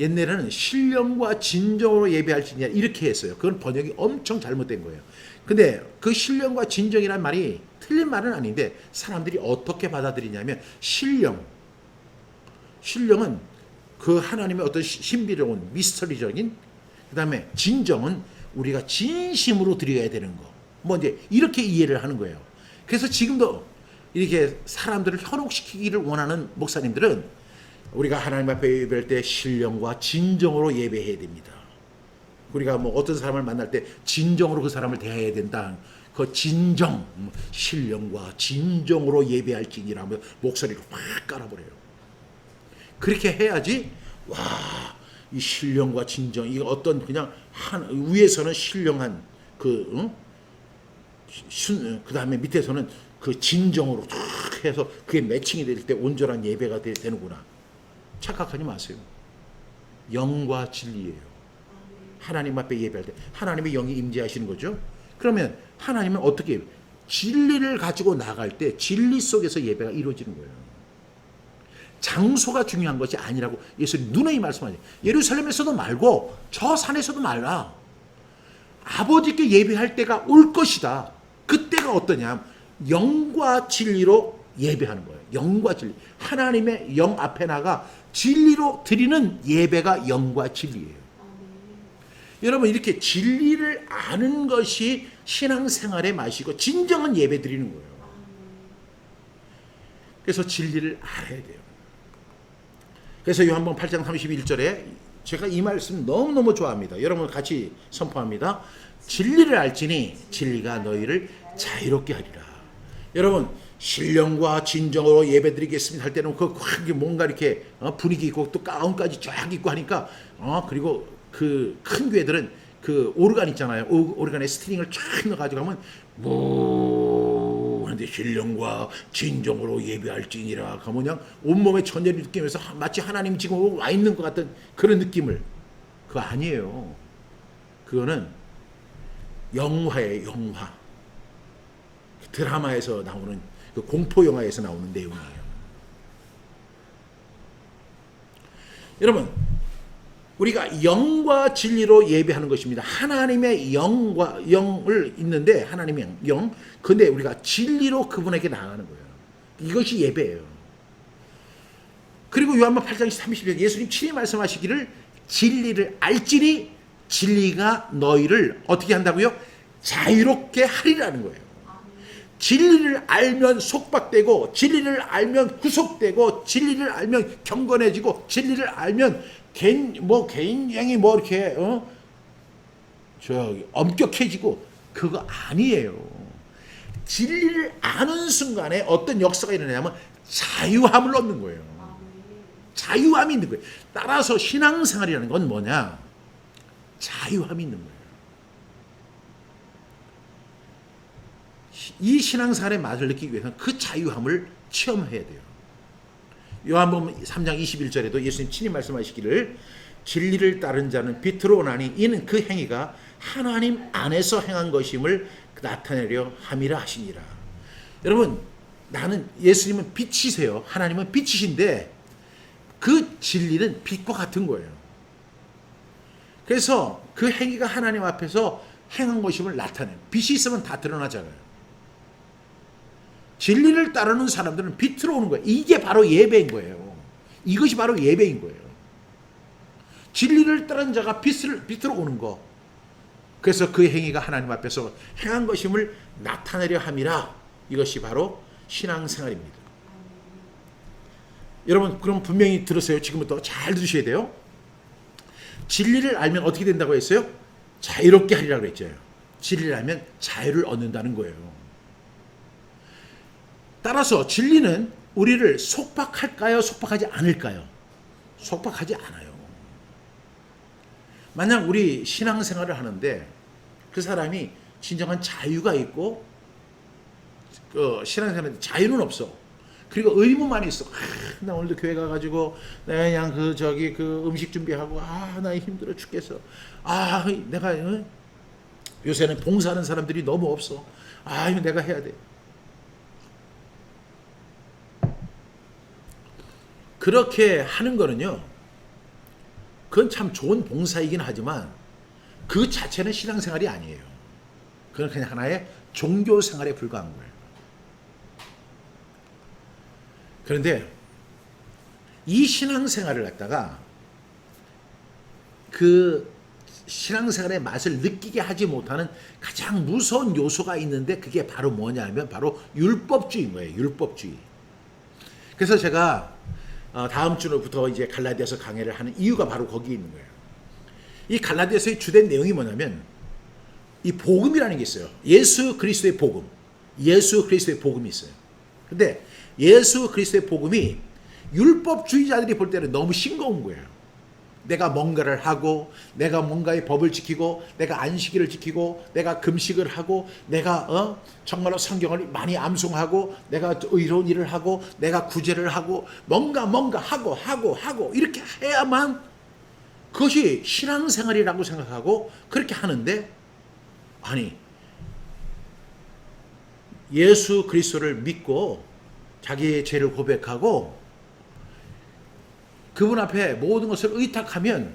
옛날에는 신령과 진정으로 예배할지니라 이렇게 했어요. 그건 번역이 엄청 잘못된 거예요. 근데 그 신령과 진정이란 말이 틀린 말은 아닌데 사람들이 어떻게 받아들이냐면 신령은 그 하나님의 어떤 신비로운 미스터리적인, 그 다음에 진정은 우리가 진심으로 드려야 되는 거. 이제 이렇게 이해를 하는 거예요. 그래서 지금도 이렇게 사람들을 현혹시키기를 원하는 목사님들은 우리가 하나님 앞에 예배할 때 신령과 진정으로 예배해야 됩니다. 우리가 어떤 사람을 만날 때 진정으로 그 사람을 대해야 된다. 그 진정, 신령과 진정으로 예배할지니라며 목소리를 확 깔아버려요. 그렇게 해야지 이 신령과 진정, 이 어떤 그냥 위에서는 신령한 그 다음에 밑에서는 그 진정으로 탁 해서 그게 매칭이 될 때 온전한 예배가 되는구나. 착각하지 마세요. 영과 진리예요. 하나님 앞에 예배할 때 하나님의 영이 임재하시는 거죠. 그러면 하나님은 어떻게 진리를 가지고 나갈 때 진리 속에서 예배가 이루어지는 거예요. 장소가 중요한 것이 아니라고 예수님 누누이 말씀하세요. 예루살렘에서도 말고 저 산에서도 말라. 아버지께 예배할 때가 올 것이다. 그때가 어떠냐? 영과 진리로 예배하는 거예요. 영과 진리. 하나님의 영 앞에 나가 진리로 드리는 예배가 영과 진리예요. 여러분 이렇게 진리를 아는 것이 신앙생활의 맛이고 진정한 예배 드리는 거예요. 그래서 진리를 알아야 돼요. 그래서 요한복음 8장 31절에 제가 이 말씀 너무너무 좋아합니다. 여러분 같이 선포합니다. 진리를 알지니 진리가 너희를 자유롭게 하리라. 여러분 신령과 진정으로 예배드리겠습니다 할 때는 그게 뭔가 이렇게 분위기 있고 또 가운까지 쫙 입고 하니까 그리고 그 큰 교회들은 그 오르간 있잖아요. 오르간에 스트링을 쫙 넣어가지고 하면 뭐 하는데 신령과 진정으로 예배할지니라 하면 그냥 온몸에 천재를 느끼면서 마치 하나님 지금 와 있는 것 같은 그런 느낌을. 그거 아니에요. 그거는 영화예요. 영화. 드라마에서 나오는 그 공포 영화에서 나오는 내용이에요. 여러분 우리가 영과 진리로 예배하는 것입니다. 하나님의 영과 영을 있는데 하나님의 영. 근데 우리가 진리로 그분에게 나아가는 거예요. 이것이 예배예요. 그리고 요한복음 8장 30절 예수님 친히 말씀하시기를 진리를 알지니 진리가 너희를 어떻게 한다고요? 자유롭게 하리라는 거예요. 진리를 알면 속박되고 진리를 알면 구속되고 진리를 알면 경건해지고 진리를 알면 개인형이 이렇게 엄격해지고 그거 아니에요. 진리를 아는 순간에 어떤 역사가 일어나냐면 자유함을 얻는 거예요. 자유함이 있는 거예요. 따라서 신앙생활이라는 건 뭐냐? 자유함이 있는 거예요. 이 신앙생활의 맛을 느끼기 위해서는 그 자유함을 체험해야 돼요. 요한복음 3장 21절에도 예수님 친히 말씀하시기를 진리를 따른 자는 빛으로 오나니 이는 그 행위가 하나님 안에서 행한 것임을 나타내려 함이라 하시니라. 여러분 예수님은 빛이세요. 하나님은 빛이신데 그 진리는 빛과 같은 거예요. 그래서 그 행위가 하나님 앞에서 행한 것임을 나타내요. 빛이 있으면 다 드러나잖아요. 진리를 따르는 사람들은 빛으로 오는 거예요. 이게 바로 예배인 거예요. 이것이 바로 예배인 거예요. 진리를 따르는 자가 빛으로 오는 거. 그래서 그 행위가 하나님 앞에서 행한 것임을 나타내려 함이라. 이것이 바로 신앙생활입니다. 여러분 그럼 분명히 들으세요. 지금부터 잘 들으셔야 돼요. 진리를 알면 어떻게 된다고 했어요? 자유롭게 하리라고 했죠. 진리를 알면 자유를 얻는다는 거예요. 따라서 진리는 우리를 속박할까요? 속박하지 않을까요? 속박하지 않아요. 만약 우리 신앙생활을 하는데 그 사람이 진정한 자유가 있고 신앙생활에 자유는 없어. 그리고 의무만 있어. 나 오늘도 교회 가가지고 내가 그냥 그 음식 준비하고 나 힘들어 죽겠어. 내가 요새는 봉사하는 사람들이 너무 없어. 이거 내가 해야 돼. 그렇게 하는 거는요, 그건 참 좋은 봉사이긴 하지만 그 자체는 신앙생활이 아니에요. 그건 그냥 하나의 종교생활에 불과한 거예요. 그런데 이 신앙생활을 갖다가 그 신앙생활의 맛을 느끼게 하지 못하는 가장 무서운 요소가 있는데 그게 바로 뭐냐면 바로 율법주의인 거예요. 율법주의. 그래서 제가 다음 주부터 이제 갈라디아서 강해를 하는 이유가 바로 거기에 있는 거예요. 이 갈라디아서의 주된 내용이 뭐냐면 이 복음이라는 게 있어요. 예수 그리스도의 복음. 예수 그리스도의 복음이 있어요. 근데 예수 그리스도의 복음이 율법주의자들이 볼 때는 너무 싱거운 거예요. 내가 뭔가를 하고 내가 뭔가의 법을 지키고 내가 안식일을 지키고 내가 금식을 하고 내가 정말로 성경을 많이 암송하고 내가 의로운 일을 하고 내가 구제를 하고 뭔가 하고 이렇게 해야만 그것이 신앙생활이라고 생각하고 그렇게 하는데 아니 예수 그리스도를 믿고 자기의 죄를 고백하고 그분 앞에 모든 것을 의탁하면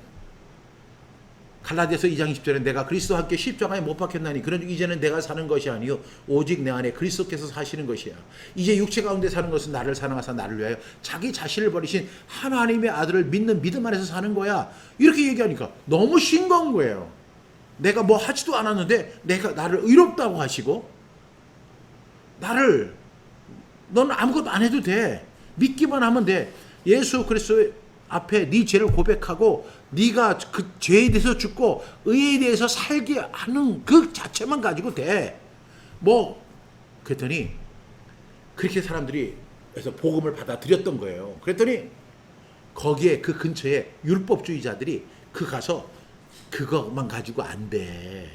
갈라디아서 2장 20절에 내가 그리스도와 함께 십자가에 못 박혔나니 그런 이제는 내가 사는 것이 아니요 오직 내 안에 그리스도께서 사시는 것이야. 이제 육체 가운데 사는 것은 나를 사랑하사 나를 위하여 자기 자신을 버리신 하나님의 아들을 믿는 믿음 안에서 사는 거야. 이렇게 얘기하니까 너무 싱거운 거예요. 내가 뭐 하지도 않았는데 나를 의롭다고 하시고 너는 아무것도 안 해도 돼. 믿기만 하면 돼. 예수 그리스도 앞에 네 죄를 고백하고 네가 그 죄에 대해서 죽고 의에 대해서 살게 하는 그 자체만 가지고 돼. 그랬더니 그렇게 사람들이 그래서 복음을 받아들였던 거예요. 그랬더니 거기에 그 근처에 율법주의자들이 가서 그것만 가지고 안 돼.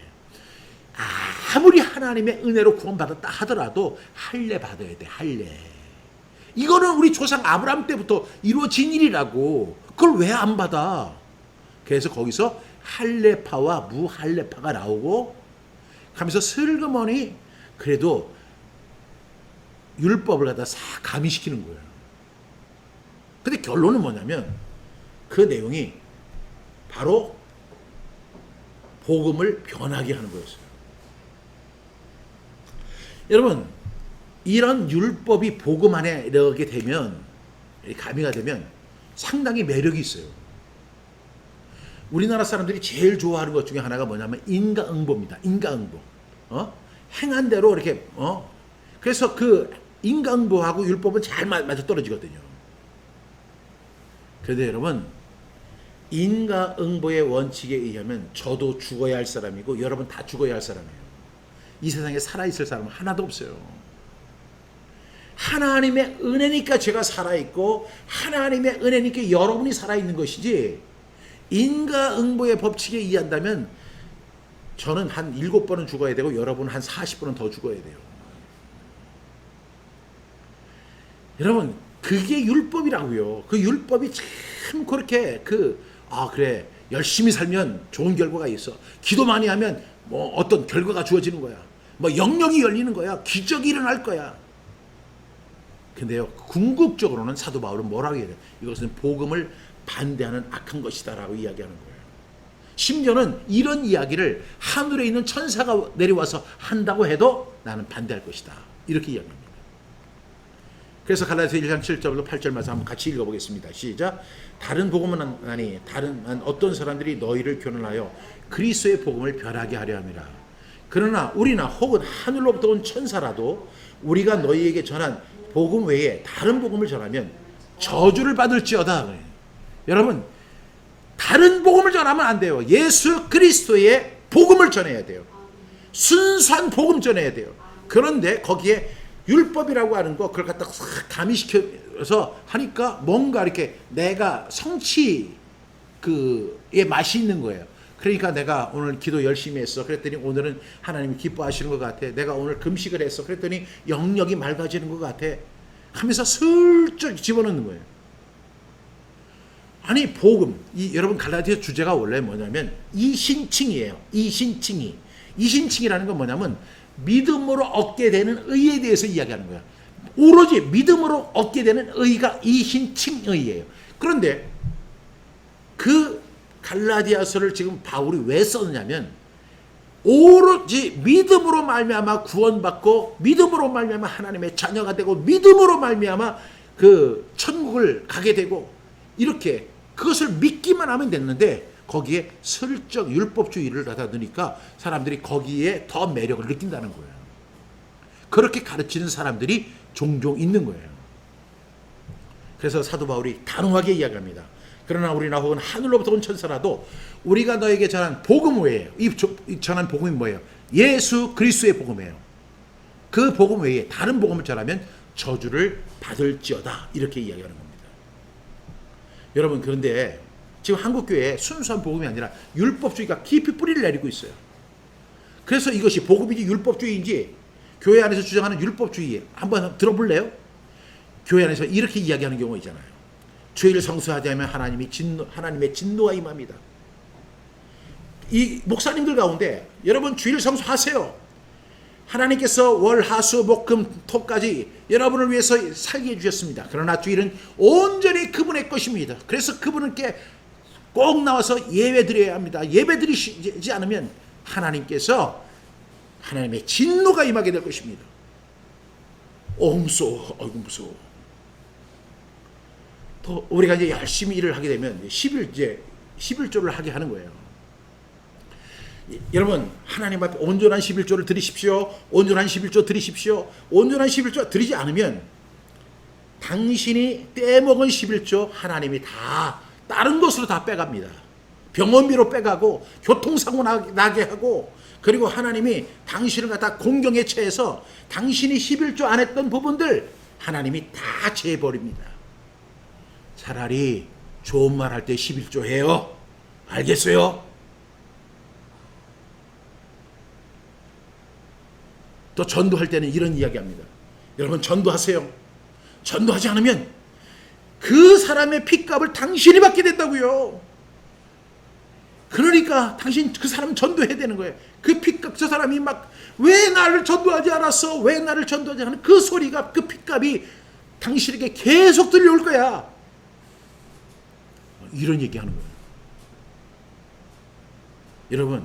아무리 하나님의 은혜로 구원받았다 하더라도 할례 받아야 돼. 할례. 이거는 우리 조상 아브라함 때부터 이루어진 일이라고. 그걸 왜 안 받아? 그래서 거기서 할례파와 무할례파가 나오고 하면서 슬그머니 그래도 율법을 갖다 싹 가미시키는 거예요. 근데 결론은 뭐냐면 그 내용이 바로 복음을 변하게 하는 거였어요. 여러분, 이런 율법이 복음 안에 이렇게 되면, 가미가 되면 상당히 매력이 있어요. 우리나라 사람들이 제일 좋아하는 것 중에 하나가 뭐냐면 인과응보입니다. 인과응보. 행한 대로 이렇게, 그래서 그 인과응보하고 율법은 잘 맞아 떨어지거든요. 그런데 여러분, 인과응보의 원칙에 의하면 저도 죽어야 할 사람이고 여러분 다 죽어야 할 사람이에요. 이 세상에 살아있을 사람은 하나도 없어요. 하나님의 은혜니까 제가 살아있고 하나님의 은혜니까 여러분이 살아있는 것이지, 인과응보의 법칙에 의한다면 저는 한 7번은 죽어야 되고 여러분은 한 40번은 더 죽어야 돼요. 여러분, 그게 율법이라고요. 그 율법이 참 그렇게 그래 열심히 살면 좋은 결과가 있어. 기도 많이 하면 어떤 결과가 주어지는 거야. 영역이 열리는 거야. 기적이 일어날 거야. 근데요, 궁극적으로는 사도 바울은 뭐라고 해야 돼? 이것은 복음을 반대하는 악한 것이다라고 이야기하는 거예요. 심지어는 이런 이야기를 하늘에 있는 천사가 내려와서 한다고 해도 나는 반대할 것이다. 이렇게 이야기합니다. 그래서 갈라디아서 1장 7절로 8절 말씀 한번 같이 읽어보겠습니다. 시작. 다른 복음은 아니 다른 어떤 사람들이 너희를 교훈하여 그리스도의 복음을 변하게 하려 함이라. 그러나 우리나 혹은 하늘로부터 온 천사라도 우리가 너희에게 전한 복음 외에 다른 복음을 전하면 저주를 받을지어다. 여러분, 다른 복음을 전하면 안 돼요. 예수 그리스도의 복음을 전해야 돼요. 순수한 복음 전해야 돼요. 그런데 거기에 율법이라고 하는 거 그걸 갖다 가미시켜서 하니까 뭔가 이렇게 내가 성취의 맛이 있는 거예요. 그러니까 내가 오늘 기도 열심히 했어. 그랬더니 오늘은 하나님이 기뻐하시는 것 같아. 내가 오늘 금식을 했어. 그랬더니 영역이 맑아지는 것 같아. 하면서 슬쩍 집어넣는 거예요. 아니, 복음. 여러분, 갈라디아 주제가 원래 뭐냐면 이신칭이에요. 이신칭이라는 건 뭐냐면 믿음으로 얻게 되는 의에 대해서 이야기하는 거야. 오로지 믿음으로 얻게 되는 의가 이신칭의예요. 그런데 그 갈라디아서를 지금 바울이 왜 썼냐면 오로지 믿음으로 말미암아 구원받고 믿음으로 말미암아 하나님의 자녀가 되고 믿음으로 말미암아 그 천국을 가게 되고 이렇게 그것을 믿기만 하면 됐는데 거기에 슬쩍 율법주의를 갖다 넣으니까 사람들이 거기에 더 매력을 느낀다는 거예요. 그렇게 가르치는 사람들이 종종 있는 거예요. 그래서 사도 바울이 단호하게 이야기합니다. 그러나 우리나 혹은 하늘로부터 온 천사라도 우리가 너에게 전한 복음 외에, 이 전한 복음이 뭐예요? 예수 그리스도의 복음이에요. 그 복음 외에 다른 복음을 전하면 저주를 받을지어다. 이렇게 이야기하는 겁니다. 여러분, 그런데 지금 한국교회에 순수한 복음이 아니라 율법주의가 깊이 뿌리를 내리고 있어요. 그래서 이것이 복음인지 율법주의인지 교회 안에서 주장하는 율법주의 한번 들어볼래요? 교회 안에서 이렇게 이야기하는 경우 있잖아요. 죄를 성수하지 않으면 하나님의 진노가 임합니다. 이 목사님들 가운데 여러분 죄를 성수하세요. 하나님께서 월, 하수, 목, 금, 토까지 여러분을 위해서 살게 해주셨습니다. 그러나 주일은 온전히 그분의 것입니다. 그래서 그분께 꼭 나와서 예배 드려야 합니다. 예배 드리지 않으면 하나님께서 하나님의 진노가 임하게 될 것입니다. 무서워. 어이구, 무서워. 또 우리가 이제 열심히 일을 하게 되면 11조를 하게 하는 거예요. 여러분 하나님 앞에 온전한 11조를 드리십시오. 온전한 11조 드리십시오. 온전한 11조 드리지 않으면 당신이 떼먹은 11조 하나님이 다 다른 것으로 다 빼갑니다. 병원비로 빼가고 교통사고 나게 하고, 그리고 하나님이 당신을 갖다 공경에 처해서 당신이 11조 안 했던 부분들 하나님이 다 제해버립니다. 차라리 좋은 말 할 때 11조 해요. 알겠어요? 또 전도할 때는 이런 이야기합니다. 여러분 전도하세요. 전도하지 않으면 그 사람의 핏값을 당신이 받게 된다고요. 그러니까 당신 그 사람 전도해야 되는 거예요. 그 핏값, 저 사람이 막 왜 나를 전도하지 않았어? 왜 나를 전도하지 않았어? 그 소리가, 그 핏값이 당신에게 계속 들려올 거야. 이런 얘기하는 거예요. 여러분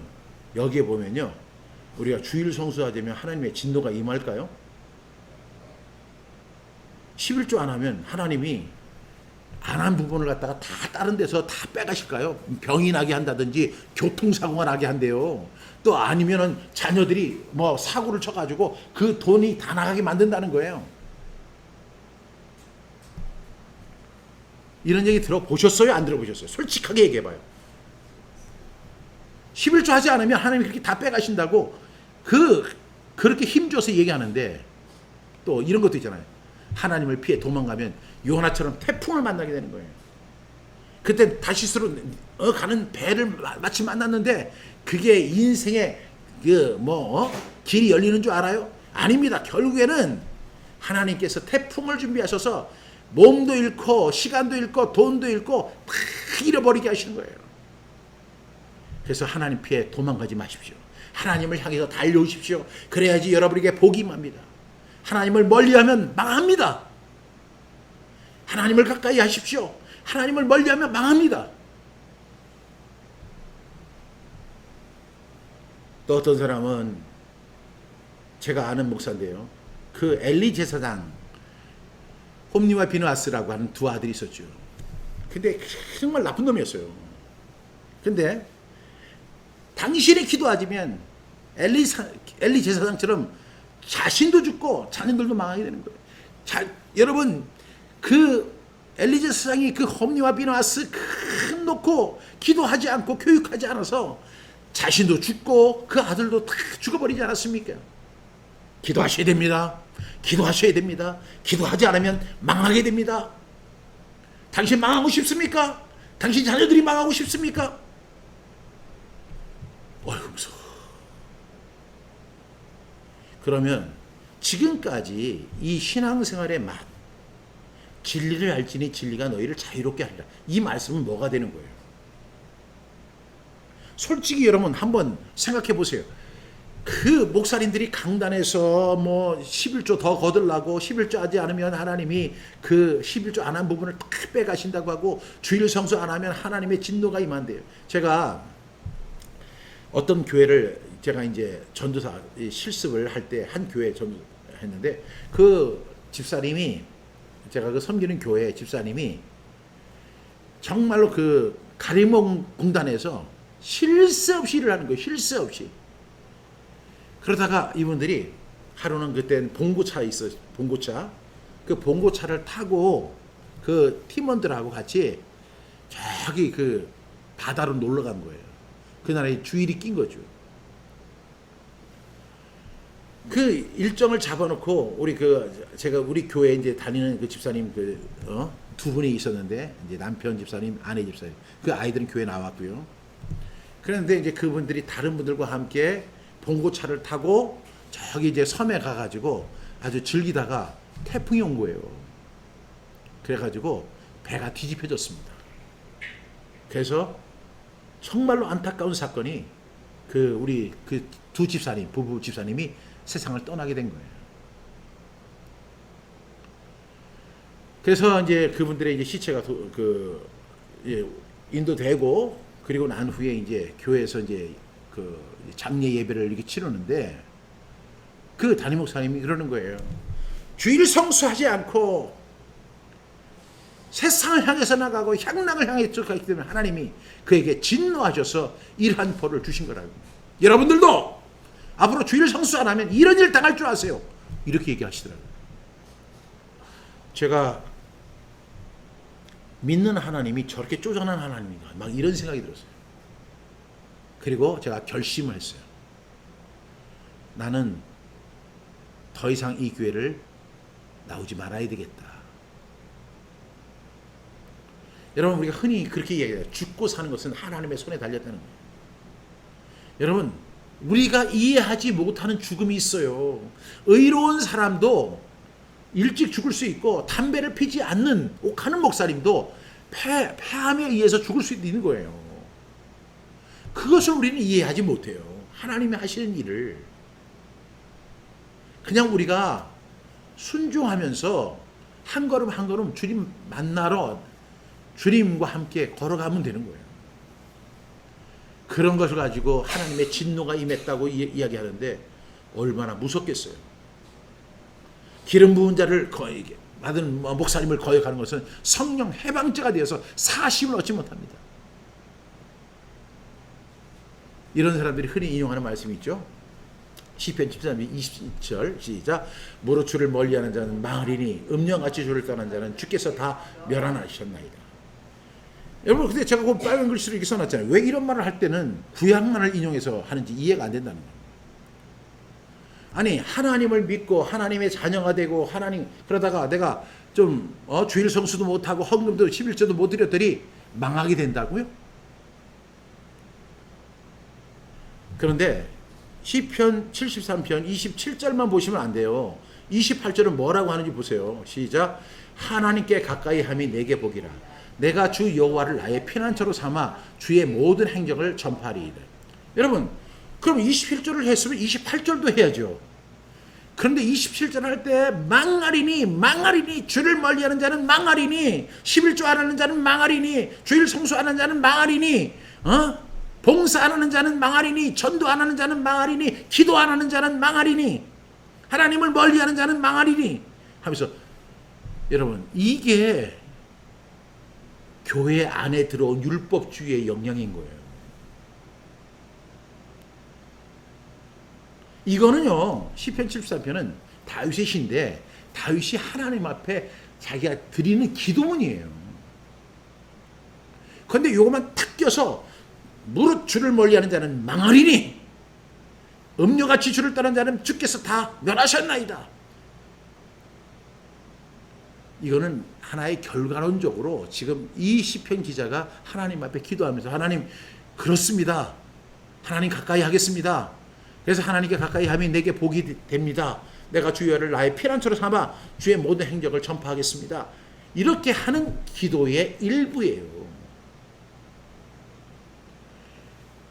여기에 보면요, 우리가 주일 성수하되면 하나님의 진노가 임할까요? 11조 안 하면 하나님이 안 한 부분을 갖다가 다 다른 데서 다 빼가실까요? 병이 나게 한다든지 교통사고가 나게 한대요. 또 아니면은 자녀들이 뭐 사고를 쳐가지고 그 돈이 다 나가게 만든다는 거예요. 이런 얘기 들어보셨어요? 안 들어보셨어요? 솔직하게 얘기해봐요. 11조 하지 않으면 하나님이 그렇게 다 빼가신다고 그렇게 힘줘서 얘기하는데, 또 이런 것도 있잖아요. 하나님을 피해 도망가면 요나처럼 태풍을 만나게 되는 거예요. 그때 다시스로 가는 배를 마치 만났는데 그게 인생의 길이 열리는 줄 알아요? 아닙니다. 결국에는 하나님께서 태풍을 준비하셔서 몸도 잃고 시간도 잃고 돈도 잃고 다 잃어버리게 하시는 거예요. 그래서 하나님 피해 도망가지 마십시오. 하나님을 향해서 달려오십시오. 그래야지 여러분에게 복이 임합니다. 하나님을 멀리하면 망합니다. 하나님을 가까이 하십시오. 하나님을 멀리하면 망합니다. 또 어떤 사람은, 제가 아는 목사인데요, 그 엘리 제사장 홈리와 비누아스라고 하는 두 아들이 있었죠. 근데 정말 나쁜 놈이었어요. 근데 당신이 기도하지면 엘리 제사장처럼 자신도 죽고 자녀들도 망하게 되는 거예요. 여러분 그 엘리 제사장이 그 홈리와 비누아스 큰 놓고 기도하지 않고 교육하지 않아서 자신도 죽고 그 아들도 다 죽어버리지 않았습니까? 기도하셔야 됩니다. 기도하셔야 됩니다. 기도하지 않으면 망하게 됩니다. 당신 망하고 싶습니까? 당신 자녀들이 망하고 싶습니까? 어휴 무서워. 그러면 지금까지 이 신앙생활의 맛, 진리를 알지니 진리가 너희를 자유롭게 하리라, 이 말씀은 뭐가 되는 거예요? 솔직히 여러분 한번 생각해 보세요. 그 목사님들이 강단에서 뭐 11조 더 거들라고 11조 하지 않으면 하나님이 그 11조 안 한 부분을 다 빼가신다고 하고 주일 성수 안 하면 하나님의 진노가 임한대요. 제가 어떤 교회를 제가 이제 전도사 실습을 할 때 한 교회 전도했는데, 그 집사님이, 제가 그 섬기는 교회 집사님이 정말로 그 가리몽 공단에서 쉴 새 없이 일을 하는 거예요. 쉴 새 없이. 그러다가 이분들이 하루는 그땐 봉고차 있어, 봉고차. 그 봉고차를 타고 그 팀원들하고 같이 저기 그 바다로 놀러 간 거예요. 그날에 주일이 낀 거죠. 그 일정을 잡아놓고 제가 우리 교회 이제 다니는 그 집사님 두 분이 있었는데, 이제 남편 집사님, 아내 집사님, 그 아이들은 교회 나왔고요. 그런데 이제 그분들이 다른 분들과 함께 봉고차를 타고 저기 이제 섬에 가가지고 아주 즐기다가 태풍이 온 거예요. 그래가지고 배가 뒤집혀졌습니다. 그래서 정말로 안타까운 사건이 우리 그 두 집사님, 부부 집사님이 세상을 떠나게 된 거예요. 그래서 이제 그분들의 이제 시체가 인도되고, 그리고 난 후에 이제 교회에서 이제 그 장례 예배를 이렇게 치르는데, 그 담임 목사님이 그러는 거예요. 주일 성수하지 않고 세상을 향해서 나가고 향락을 향해 쫓아가기 때문에 하나님이 그에게 진노하셔서 이러한 벌을 주신 거라고. 여러분들도 앞으로 주일 성수 안 하면 이런 일 당할 줄 아세요. 이렇게 얘기하시더라고요. 제가 믿는 하나님이 저렇게 쪼잔한 하나님인가 막 이런 생각이 들었어요. 그리고 제가 결심을 했어요. 나는 더 이상 이 교회를 나오지 말아야 되겠다. 여러분, 우리가 흔히 그렇게 얘기해요. 죽고 사는 것은 하나님의 손에 달렸다는 거예요. 여러분, 우리가 이해하지 못하는 죽음이 있어요. 의로운 사람도 일찍 죽을 수 있고, 담배를 피지 않는 옥하는 목사님도 폐암에 의해서 죽을 수 있는 거예요. 그것을 우리는 이해하지 못해요. 하나님이 하시는 일을 그냥 우리가 순종하면서 한 걸음 한 걸음 주님 만나러 주님과 함께 걸어가면 되는 거예요. 그런 것을 가지고 하나님의 진노가 임했다고 이야기하는데 얼마나 무섭겠어요. 기름 부은 자를 받은 목사님을 거역하는 것은 성령 해방자가 되어서 사심을 얻지 못합니다. 이런 사람들이 흔히 인용하는 말씀이 있죠. 시편 13편 20절 시작. 무릇 주를 멀리하는 자는 망하리니 음령같이 주를 떠난 자는 주께서 다 멸하나셨나이다. 여러분, 근데 제가 그 빨간 글씨로 이렇게 써놨잖아요. 왜 이런 말을 할 때는 구약만을 인용해서 하는지 이해가 안 된다는 거예요. 아니, 하나님을 믿고 하나님의 자녀가 되고 하나님 그러다가 내가 좀 주일 성수도 못하고 헌금도 11조도 못 드렸더니 망하게 된다고요? 그런데 시편 73편 27절만 보시면 안 돼요. 28절은 뭐라고 하는지 보세요. 시작. 하나님께 가까이 함이 내게 복이라. 내가 주 여호와를 나의 피난처로 삼아 주의 모든 행적을 전파하리이다. 여러분, 그럼 27절을 했으면 28절도 해야죠. 그런데 27절 할 때 망하리니 주를 멀리하는 자는 망하리니 11조 안 하는 자는 망하리니 주일 성수 안 하는 자는 망하리니 봉사 안 하는 자는 망하리니 전도 안 하는 자는 망하리니 기도 안 하는 자는 망하리니 하나님을 멀리하는 자는 망하리니 하면서, 여러분, 이게 교회 안에 들어온 율법주의의 영향인 거예요. 이거는요, 시편 74편은 다윗의 시인데 다윗이 하나님 앞에 자기가 드리는 기도문이에요. 그런데 이것만 탁 껴서 무릇 주를 멀리하는 자는 망하리니 음료같이 주를 떠난 자는 주께서 다 멸하셨나이다. 이거는 하나의 결과론적으로 지금 이 시편 기자가 하나님 앞에 기도하면서, 하나님, 그렇습니다. 하나님 가까이 하겠습니다. 그래서 하나님께 가까이 하면 내게 복이 됩니다. 내가 주여를 나의 피난처로 삼아 주의 모든 행적을 전파하겠습니다. 이렇게 하는 기도의 일부예요.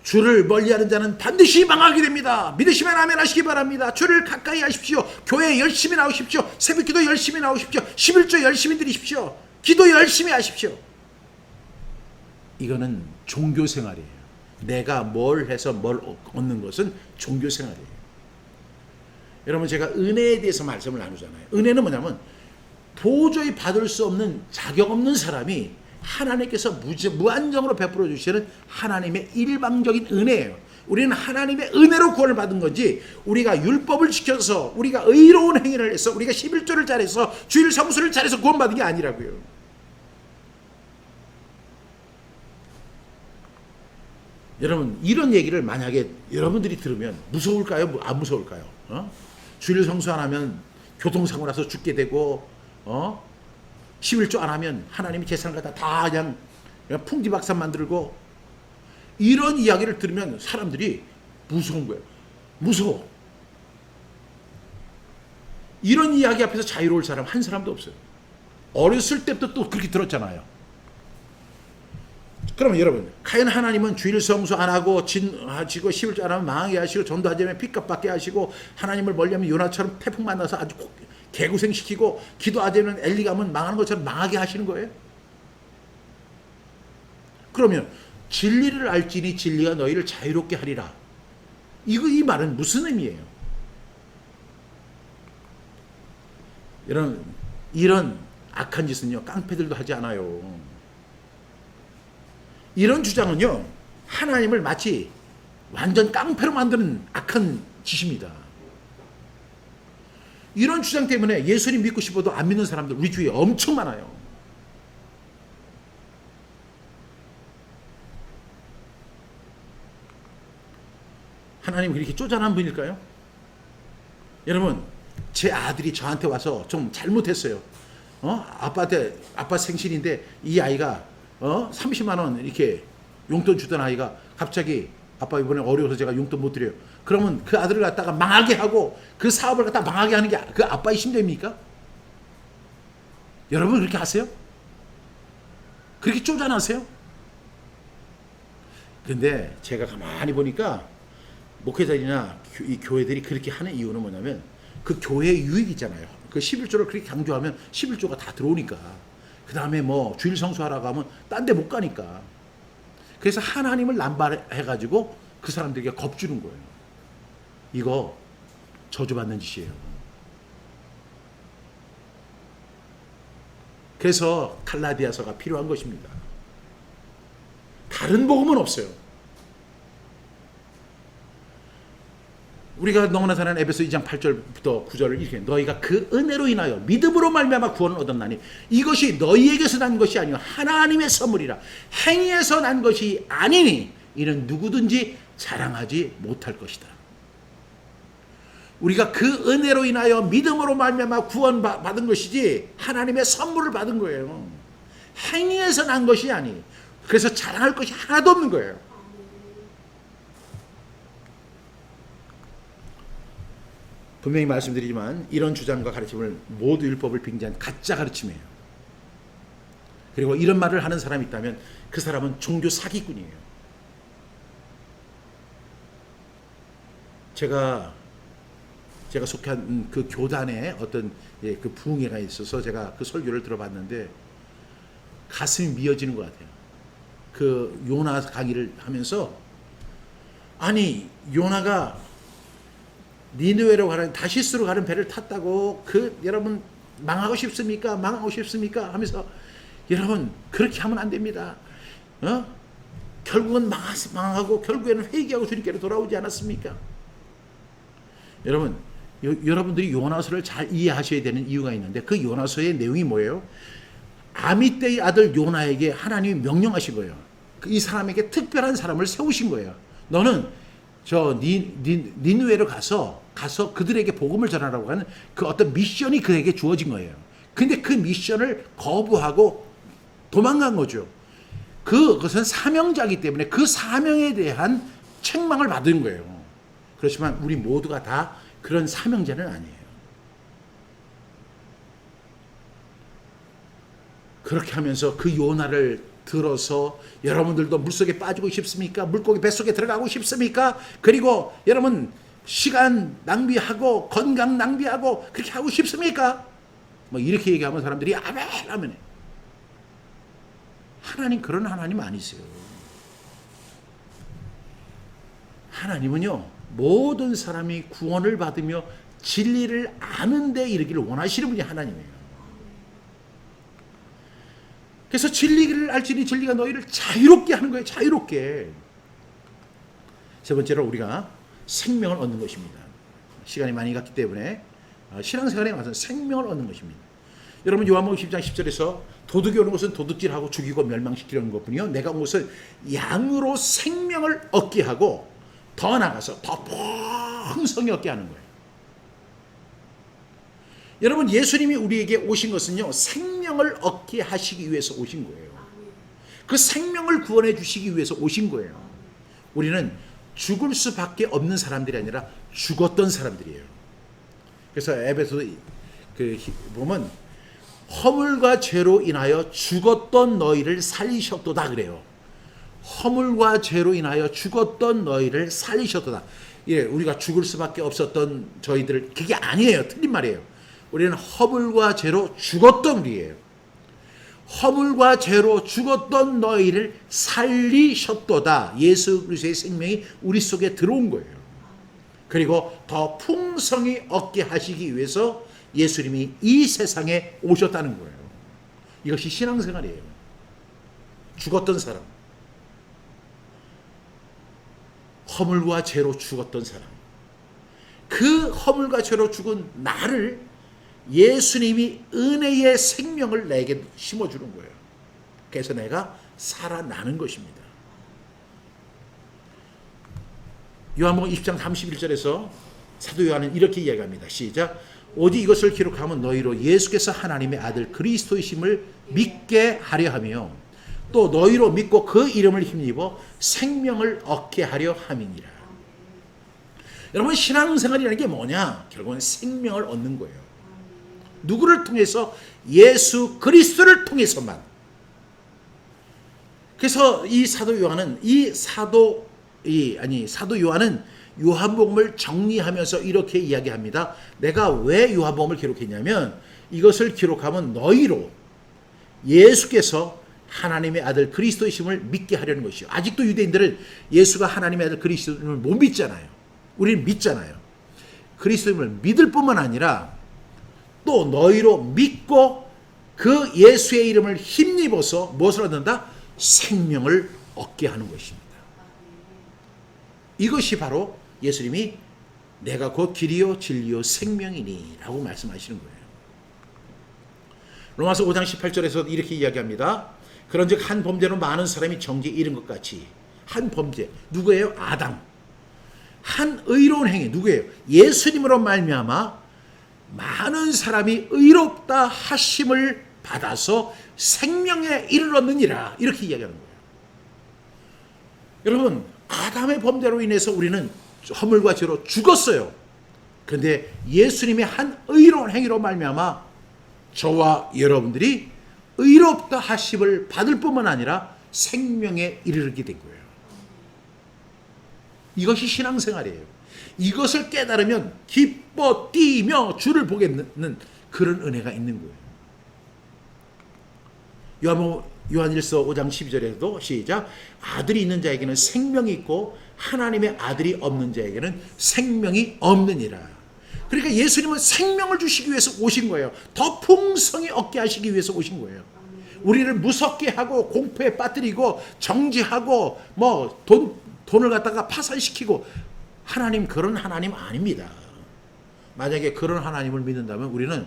주를 멀리하는 자는 반드시 망하게 됩니다. 믿으시면 아멘 하시기 바랍니다. 주를 가까이 하십시오. 교회 열심히 나오십시오. 새벽기도 열심히 나오십시오. 11조 열심히 드리십시오. 기도 열심히 하십시오. 이거는 종교생활이에요. 내가 뭘 해서 뭘 얻는 것은 종교생활이에요. 여러분, 제가 은혜에 대해서 말씀을 나누잖아요. 은혜는 뭐냐면 도저히 받을 수 없는 자격 없는 사람이 하나님께서 무한정으로 베풀어 주시는 하나님의 일방적인 은혜예요. 우리는 하나님의 은혜로 구원을 받은 거지, 우리가 율법을 지켜서 우리가 의로운 행위를 해서 우리가 11조를 잘해서 주일 성수를 잘해서 구원받은 게 아니라고요. 여러분, 이런 얘기를 만약에 여러분들이 들으면 무서울까요? 안 무서울까요? 주일 성수 안 하면 교통사고 나서 죽게 되고 11조 안 하면 하나님이 재산을 갖다 다 그냥 풍지박산 만들고, 이런 이야기를 들으면 사람들이 무서운 거예요. 무서워. 이런 이야기 앞에서 자유로울 사람 한 사람도 없어요. 어렸을 때부터 또 그렇게 들었잖아요. 그러면 여러분, 과연 하나님은 주일 성수 안 하고 진하시고 11조 안 하면 망하게 하시고 전도하지 않으면 핏값 받게 하시고 하나님을 멀리하면 요나처럼 태풍 만나서 아주 개고생시키고 기도하지 않으면 엘리 가면 망하는 것처럼 망하게 하시는 거예요? 그러면 진리를 알지니 진리가 너희를 자유롭게 하리라. 이 말은 무슨 의미예요? 이런 악한 짓은요, 깡패들도 하지 않아요. 이런 주장은요, 하나님을 마치 완전 깡패로 만드는 악한 짓입니다. 이런 주장 때문에 예수님 믿고 싶어도 안 믿는 사람들 우리 주위에 엄청 많아요. 하나님 그렇게 쪼잔한 분일까요? 여러분, 제 아들이 저한테 와서 좀 잘못했어요. 아빠 생신인데 이 아이가 30만 원 이렇게 용돈 주던 아이가 갑자기 아빠 이번에 어려워서 제가 용돈 못 드려요. 그러면 그 아들을 갖다가 망하게 하고 그 사업을 갖다가 망하게 하는 게 그 아빠의 심정입니까? 여러분 그렇게 하세요? 그렇게 쪼잔하세요? 근데 제가 가만히 보니까 목회자들이나 이 교회들이 그렇게 하는 이유는 뭐냐면 그 교회의 유익이잖아요. 그 11조를 그렇게 강조하면 11조가 다 들어오니까. 그 다음에 뭐 주일 성수하라고 하면 딴 데 못 가니까. 그래서 하나님을 남발해가지고 그 사람들에게 겁주는 거예요. 이거 저주받는 짓이에요. 그래서 갈라디아서가 필요한 것입니다. 다른 복음은 없어요. 우리가 너무나 잘 아는 에베소 2장 8절부터 9절을 이렇게 너희가 그 은혜로 인하여 믿음으로 말미암아 구원을 얻었나니 이것이 너희에게서 난 것이 아니요 하나님의 선물이라 행위에서 난 것이 아니니 이는 누구든지 자랑하지 못할 것이다. 우리가 그 은혜로 인하여 믿음으로 말미암아 구원 받은 것이지 하나님의 선물을 받은 거예요. 행위에서 난 것이 아니. 그래서 자랑할 것이 하나도 없는 거예요. 분명히 말씀드리지만 이런 주장과 가르침을 모두 율법을 빙자한 가짜 가르침이에요. 그리고 이런 말을 하는 사람이 있다면 그 사람은 종교 사기꾼이에요. 제가 속한 그 교단에 어떤 그 부흥회가 있어서 제가 그 설교를 들어봤는데 가슴이 미어지는 것 같아요. 그 요나 강의를 하면서 아니 요나가 니느웨로 가는 다시스로 가는 배를 탔다고 여러분 망하고 싶습니까? 망하고 싶습니까? 하면서 여러분 그렇게 하면 안 됩니다. 결국은 망하고 결국에는 회개하고 주님께로 돌아오지 않았습니까? 여러분 여러분들이 요나서를 잘 이해하셔야 되는 이유가 있는데 그 요나서의 내용이 뭐예요? 아미떼의 아들 요나에게 하나님이 명령하신 거예요. 이 사람에게 특별한 사람을 세우신 거예요. 너는 저 니느웨로 가서 그들에게 복음을 전하라고 하는 그 어떤 미션이 그에게 주어진 거예요. 근데 그 미션을 거부하고 도망간 거죠. 그것은 사명자이기 때문에 그 사명에 대한 책망을 받은 거예요. 그렇지만 우리 모두가 다 그런 사명자는 아니에요. 그렇게 하면서 그 요나를 들어서 여러분들도 물속에 빠지고 싶습니까? 물고기 뱃속에 들어가고 싶습니까? 그리고 여러분 시간 낭비하고 건강 낭비하고 그렇게 하고 싶습니까? 뭐 이렇게 얘기하면 사람들이 아멘 아멘. 하나님 그런 하나님 아니세요. 하나님은요 모든 사람이 구원을 받으며 진리를 아는 데 이르기를 원하시는 분이 하나님이에요. 그래서 진리를 알지니 진리가 너희를 자유롭게 하는 거예요. 자유롭게. 세 번째로 우리가 생명을 얻는 것입니다. 시간이 많이 갔기 때문에 신앙생활에 와서 생명을 얻는 것입니다. 여러분 요한복음 10장 10절에서 도둑이 오는 것은 도둑질하고 죽이고 멸망시키려는 것뿐이요 내가 온 것은 양으로 생명을 얻게 하고 더 나아가서 더 풍성히 얻게 하는 거예요. 여러분 예수님이 우리에게 오신 것은요 생명을 얻게 하시기 위해서 오신 거예요. 그 생명을 구원해 주시기 위해서 오신 거예요. 우리는 죽을 수밖에 없는 사람들이 아니라 죽었던 사람들이에요. 그래서 에베소 보면 허물과 죄로 인하여 죽었던 너희를 살리셨도다 그래요. 허물과 죄로 인하여 죽었던 너희를 살리셨도다. 예, 우리가 죽을 수밖에 없었던 저희들 그게 아니에요. 틀린 말이에요. 우리는 허물과 죄로 죽었던 우리예요. 허물과 죄로 죽었던 너희를 살리셨도다. 예수 그리스도의 생명이 우리 속에 들어온 거예요. 그리고 더 풍성히 얻게 하시기 위해서 예수님이 이 세상에 오셨다는 거예요. 이것이 신앙생활이에요. 죽었던 사람. 허물과 죄로 죽었던 사람, 그 허물과 죄로 죽은 나를 예수님이 은혜의 생명을 내게 심어주는 거예요. 그래서 내가 살아나는 것입니다. 요한복음 20장 31절에서 사도 요한은 이렇게 이야기합니다. 시작. 오직 이것을 기록하면 너희로 예수께서 하나님의 아들 그리스도이심을 믿게 하려 하며 또 너희로 믿고 그 이름을 힘입어 생명을 얻게 하려 함이니라. 여러분, 신앙생활이라는 게 뭐냐? 결국은 생명을 얻는 거예요. 누구를 통해서? 예수 그리스도를 통해서만. 그래서 이 사도 요한은 요한복음을 정리하면서 이렇게 이야기합니다. 내가 왜 요한복음을 기록했냐면 이것을 기록하면 너희로 예수께서 하나님의 아들 그리스도이심을 믿게 하려는 것이요. 아직도 유대인들은 예수가 하나님의 아들 그리스도임을 못 믿잖아요. 우리는 믿잖아요. 그리스도임을 믿을 뿐만 아니라 또 너희로 믿고 그 예수의 이름을 힘입어서 무엇을 얻는다? 생명을 얻게 하는 것입니다. 이것이 바로 예수님이 내가 곧 길이요 진리요 생명이니 라고 말씀하시는 거예요. 로마서 5장 18절에서 이렇게 이야기합니다. 그런즉 한 범죄로 많은 사람이 정죄에 이른 것 같이 한 범죄, 누구예요? 아담. 한 의로운 행위, 누구예요? 예수님으로 말미암아 많은 사람이 의롭다 하심을 받아서 생명에 이르렀느니라, 이렇게 이야기하는 거예요. 여러분, 아담의 범죄로 인해서 우리는 허물과 죄로 죽었어요. 그런데 예수님의 한 의로운 행위로 말미암아 저와 여러분들이 의롭다 하심을 받을 뿐만 아니라 생명에 이르게 된 거예요. 이것이 신앙생활이에요. 이것을 깨달으면 기뻐 뛰며 주를 보겠는 그런 은혜가 있는 거예요. 요한일서 5장 12절에도 시작. 아들이 있는 자에게는 생명이 있고 하나님의 아들이 없는 자에게는 생명이 없느니라. 그러니까 예수님은 생명을 주시기 위해서 오신 거예요. 더 풍성히 얻게 하시기 위해서 오신 거예요. 우리를 무섭게 하고 공포에 빠뜨리고 정죄하고 돈을 갖다가 파산시키고, 하나님 그런 하나님 아닙니다. 만약에 그런 하나님을 믿는다면 우리는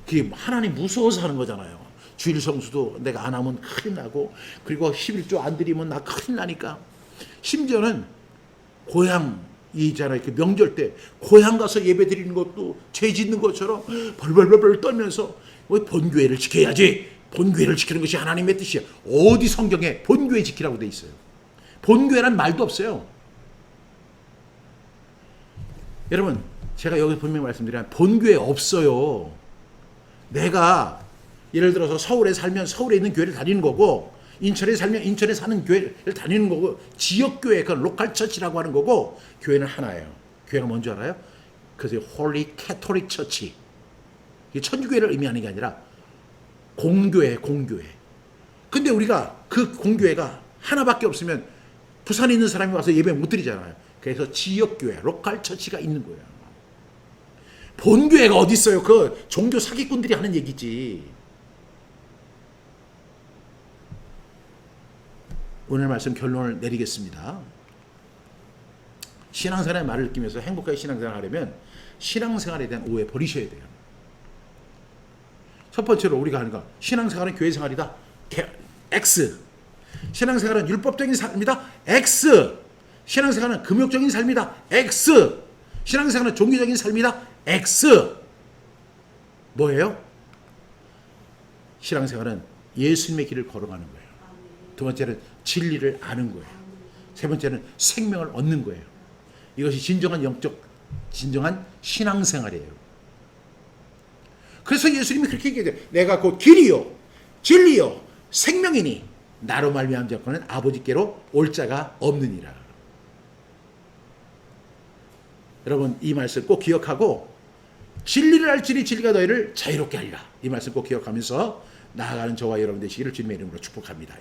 그게 하나님 무서워서 하는 거잖아요. 주일 성수도 내가 안 하면 큰일 나고, 그리고 11조 안 드리면 나 큰일 나니까. 심지어는 고향이잖아요. 그 명절 때 고향 가서 예배 드리는 것도 죄 짓는 것처럼 벌벌벌 떨면서 본교회를 지켜야지. 본교회를 지키는 것이 하나님의 뜻이야. 어디 성경에 본교회 지키라고 돼 있어요? 본교회란 말도 없어요. 여러분, 제가 여기 분명히 말씀드리면 본교회 없어요. 내가 예를 들어서 서울에 살면 서울에 있는 교회를 다니는 거고, 인천에 살면 인천에 사는 교회를 다니는 거고, 지역교회, 그 로컬 처치라고 하는 거고, 교회는 하나예요. 교회가 뭔지 알아요? 그래서 홀리 캐토릭 처치. 이게 천주교회를 의미하는 게 아니라 공교회. 근데 우리가 그 공교회가 하나밖에 없으면 부산에 있는 사람이 와서 예배 못 드리잖아요. 그래서 지역교회, 로컬 처치가 있는 거예요. 본교회가 어디 있어요? 그 종교 사기꾼들이 하는 얘기지. 오늘 말씀 결론을 내리겠습니다. 신앙생활의 말을 느끼면서 행복하게 신앙생활을 하려면 신앙생활에 대한 오해 버리셔야 돼요. 첫 번째로 우리가 하는 거, 신앙생활은 교회생활이다. X. 신앙생활은 율법적인 삶이다. X. 신앙생활은 금욕적인 삶이다. X. 신앙생활은 종교적인 삶이다. X. 뭐예요? 신앙생활은 예수님의 길을 걸어가는 거예요. 두 번째는 진리를 아는 거예요. 세 번째는 생명을 얻는 거예요. 이것이 진정한 신앙생활이에요. 그래서 예수님이 그렇게 얘기해요. 내가 곧 길이요 진리요 생명이니 나로 말미암은 자는 아버지께로 올 자가 없느니라. 여러분, 이 말씀 꼭 기억하고, 진리를 알지니 진리가 너희를 자유롭게 하리라. 이 말씀 꼭 기억하면서 나아가는 저와 여러분 되시기를 주님의 이름으로 축복합니다.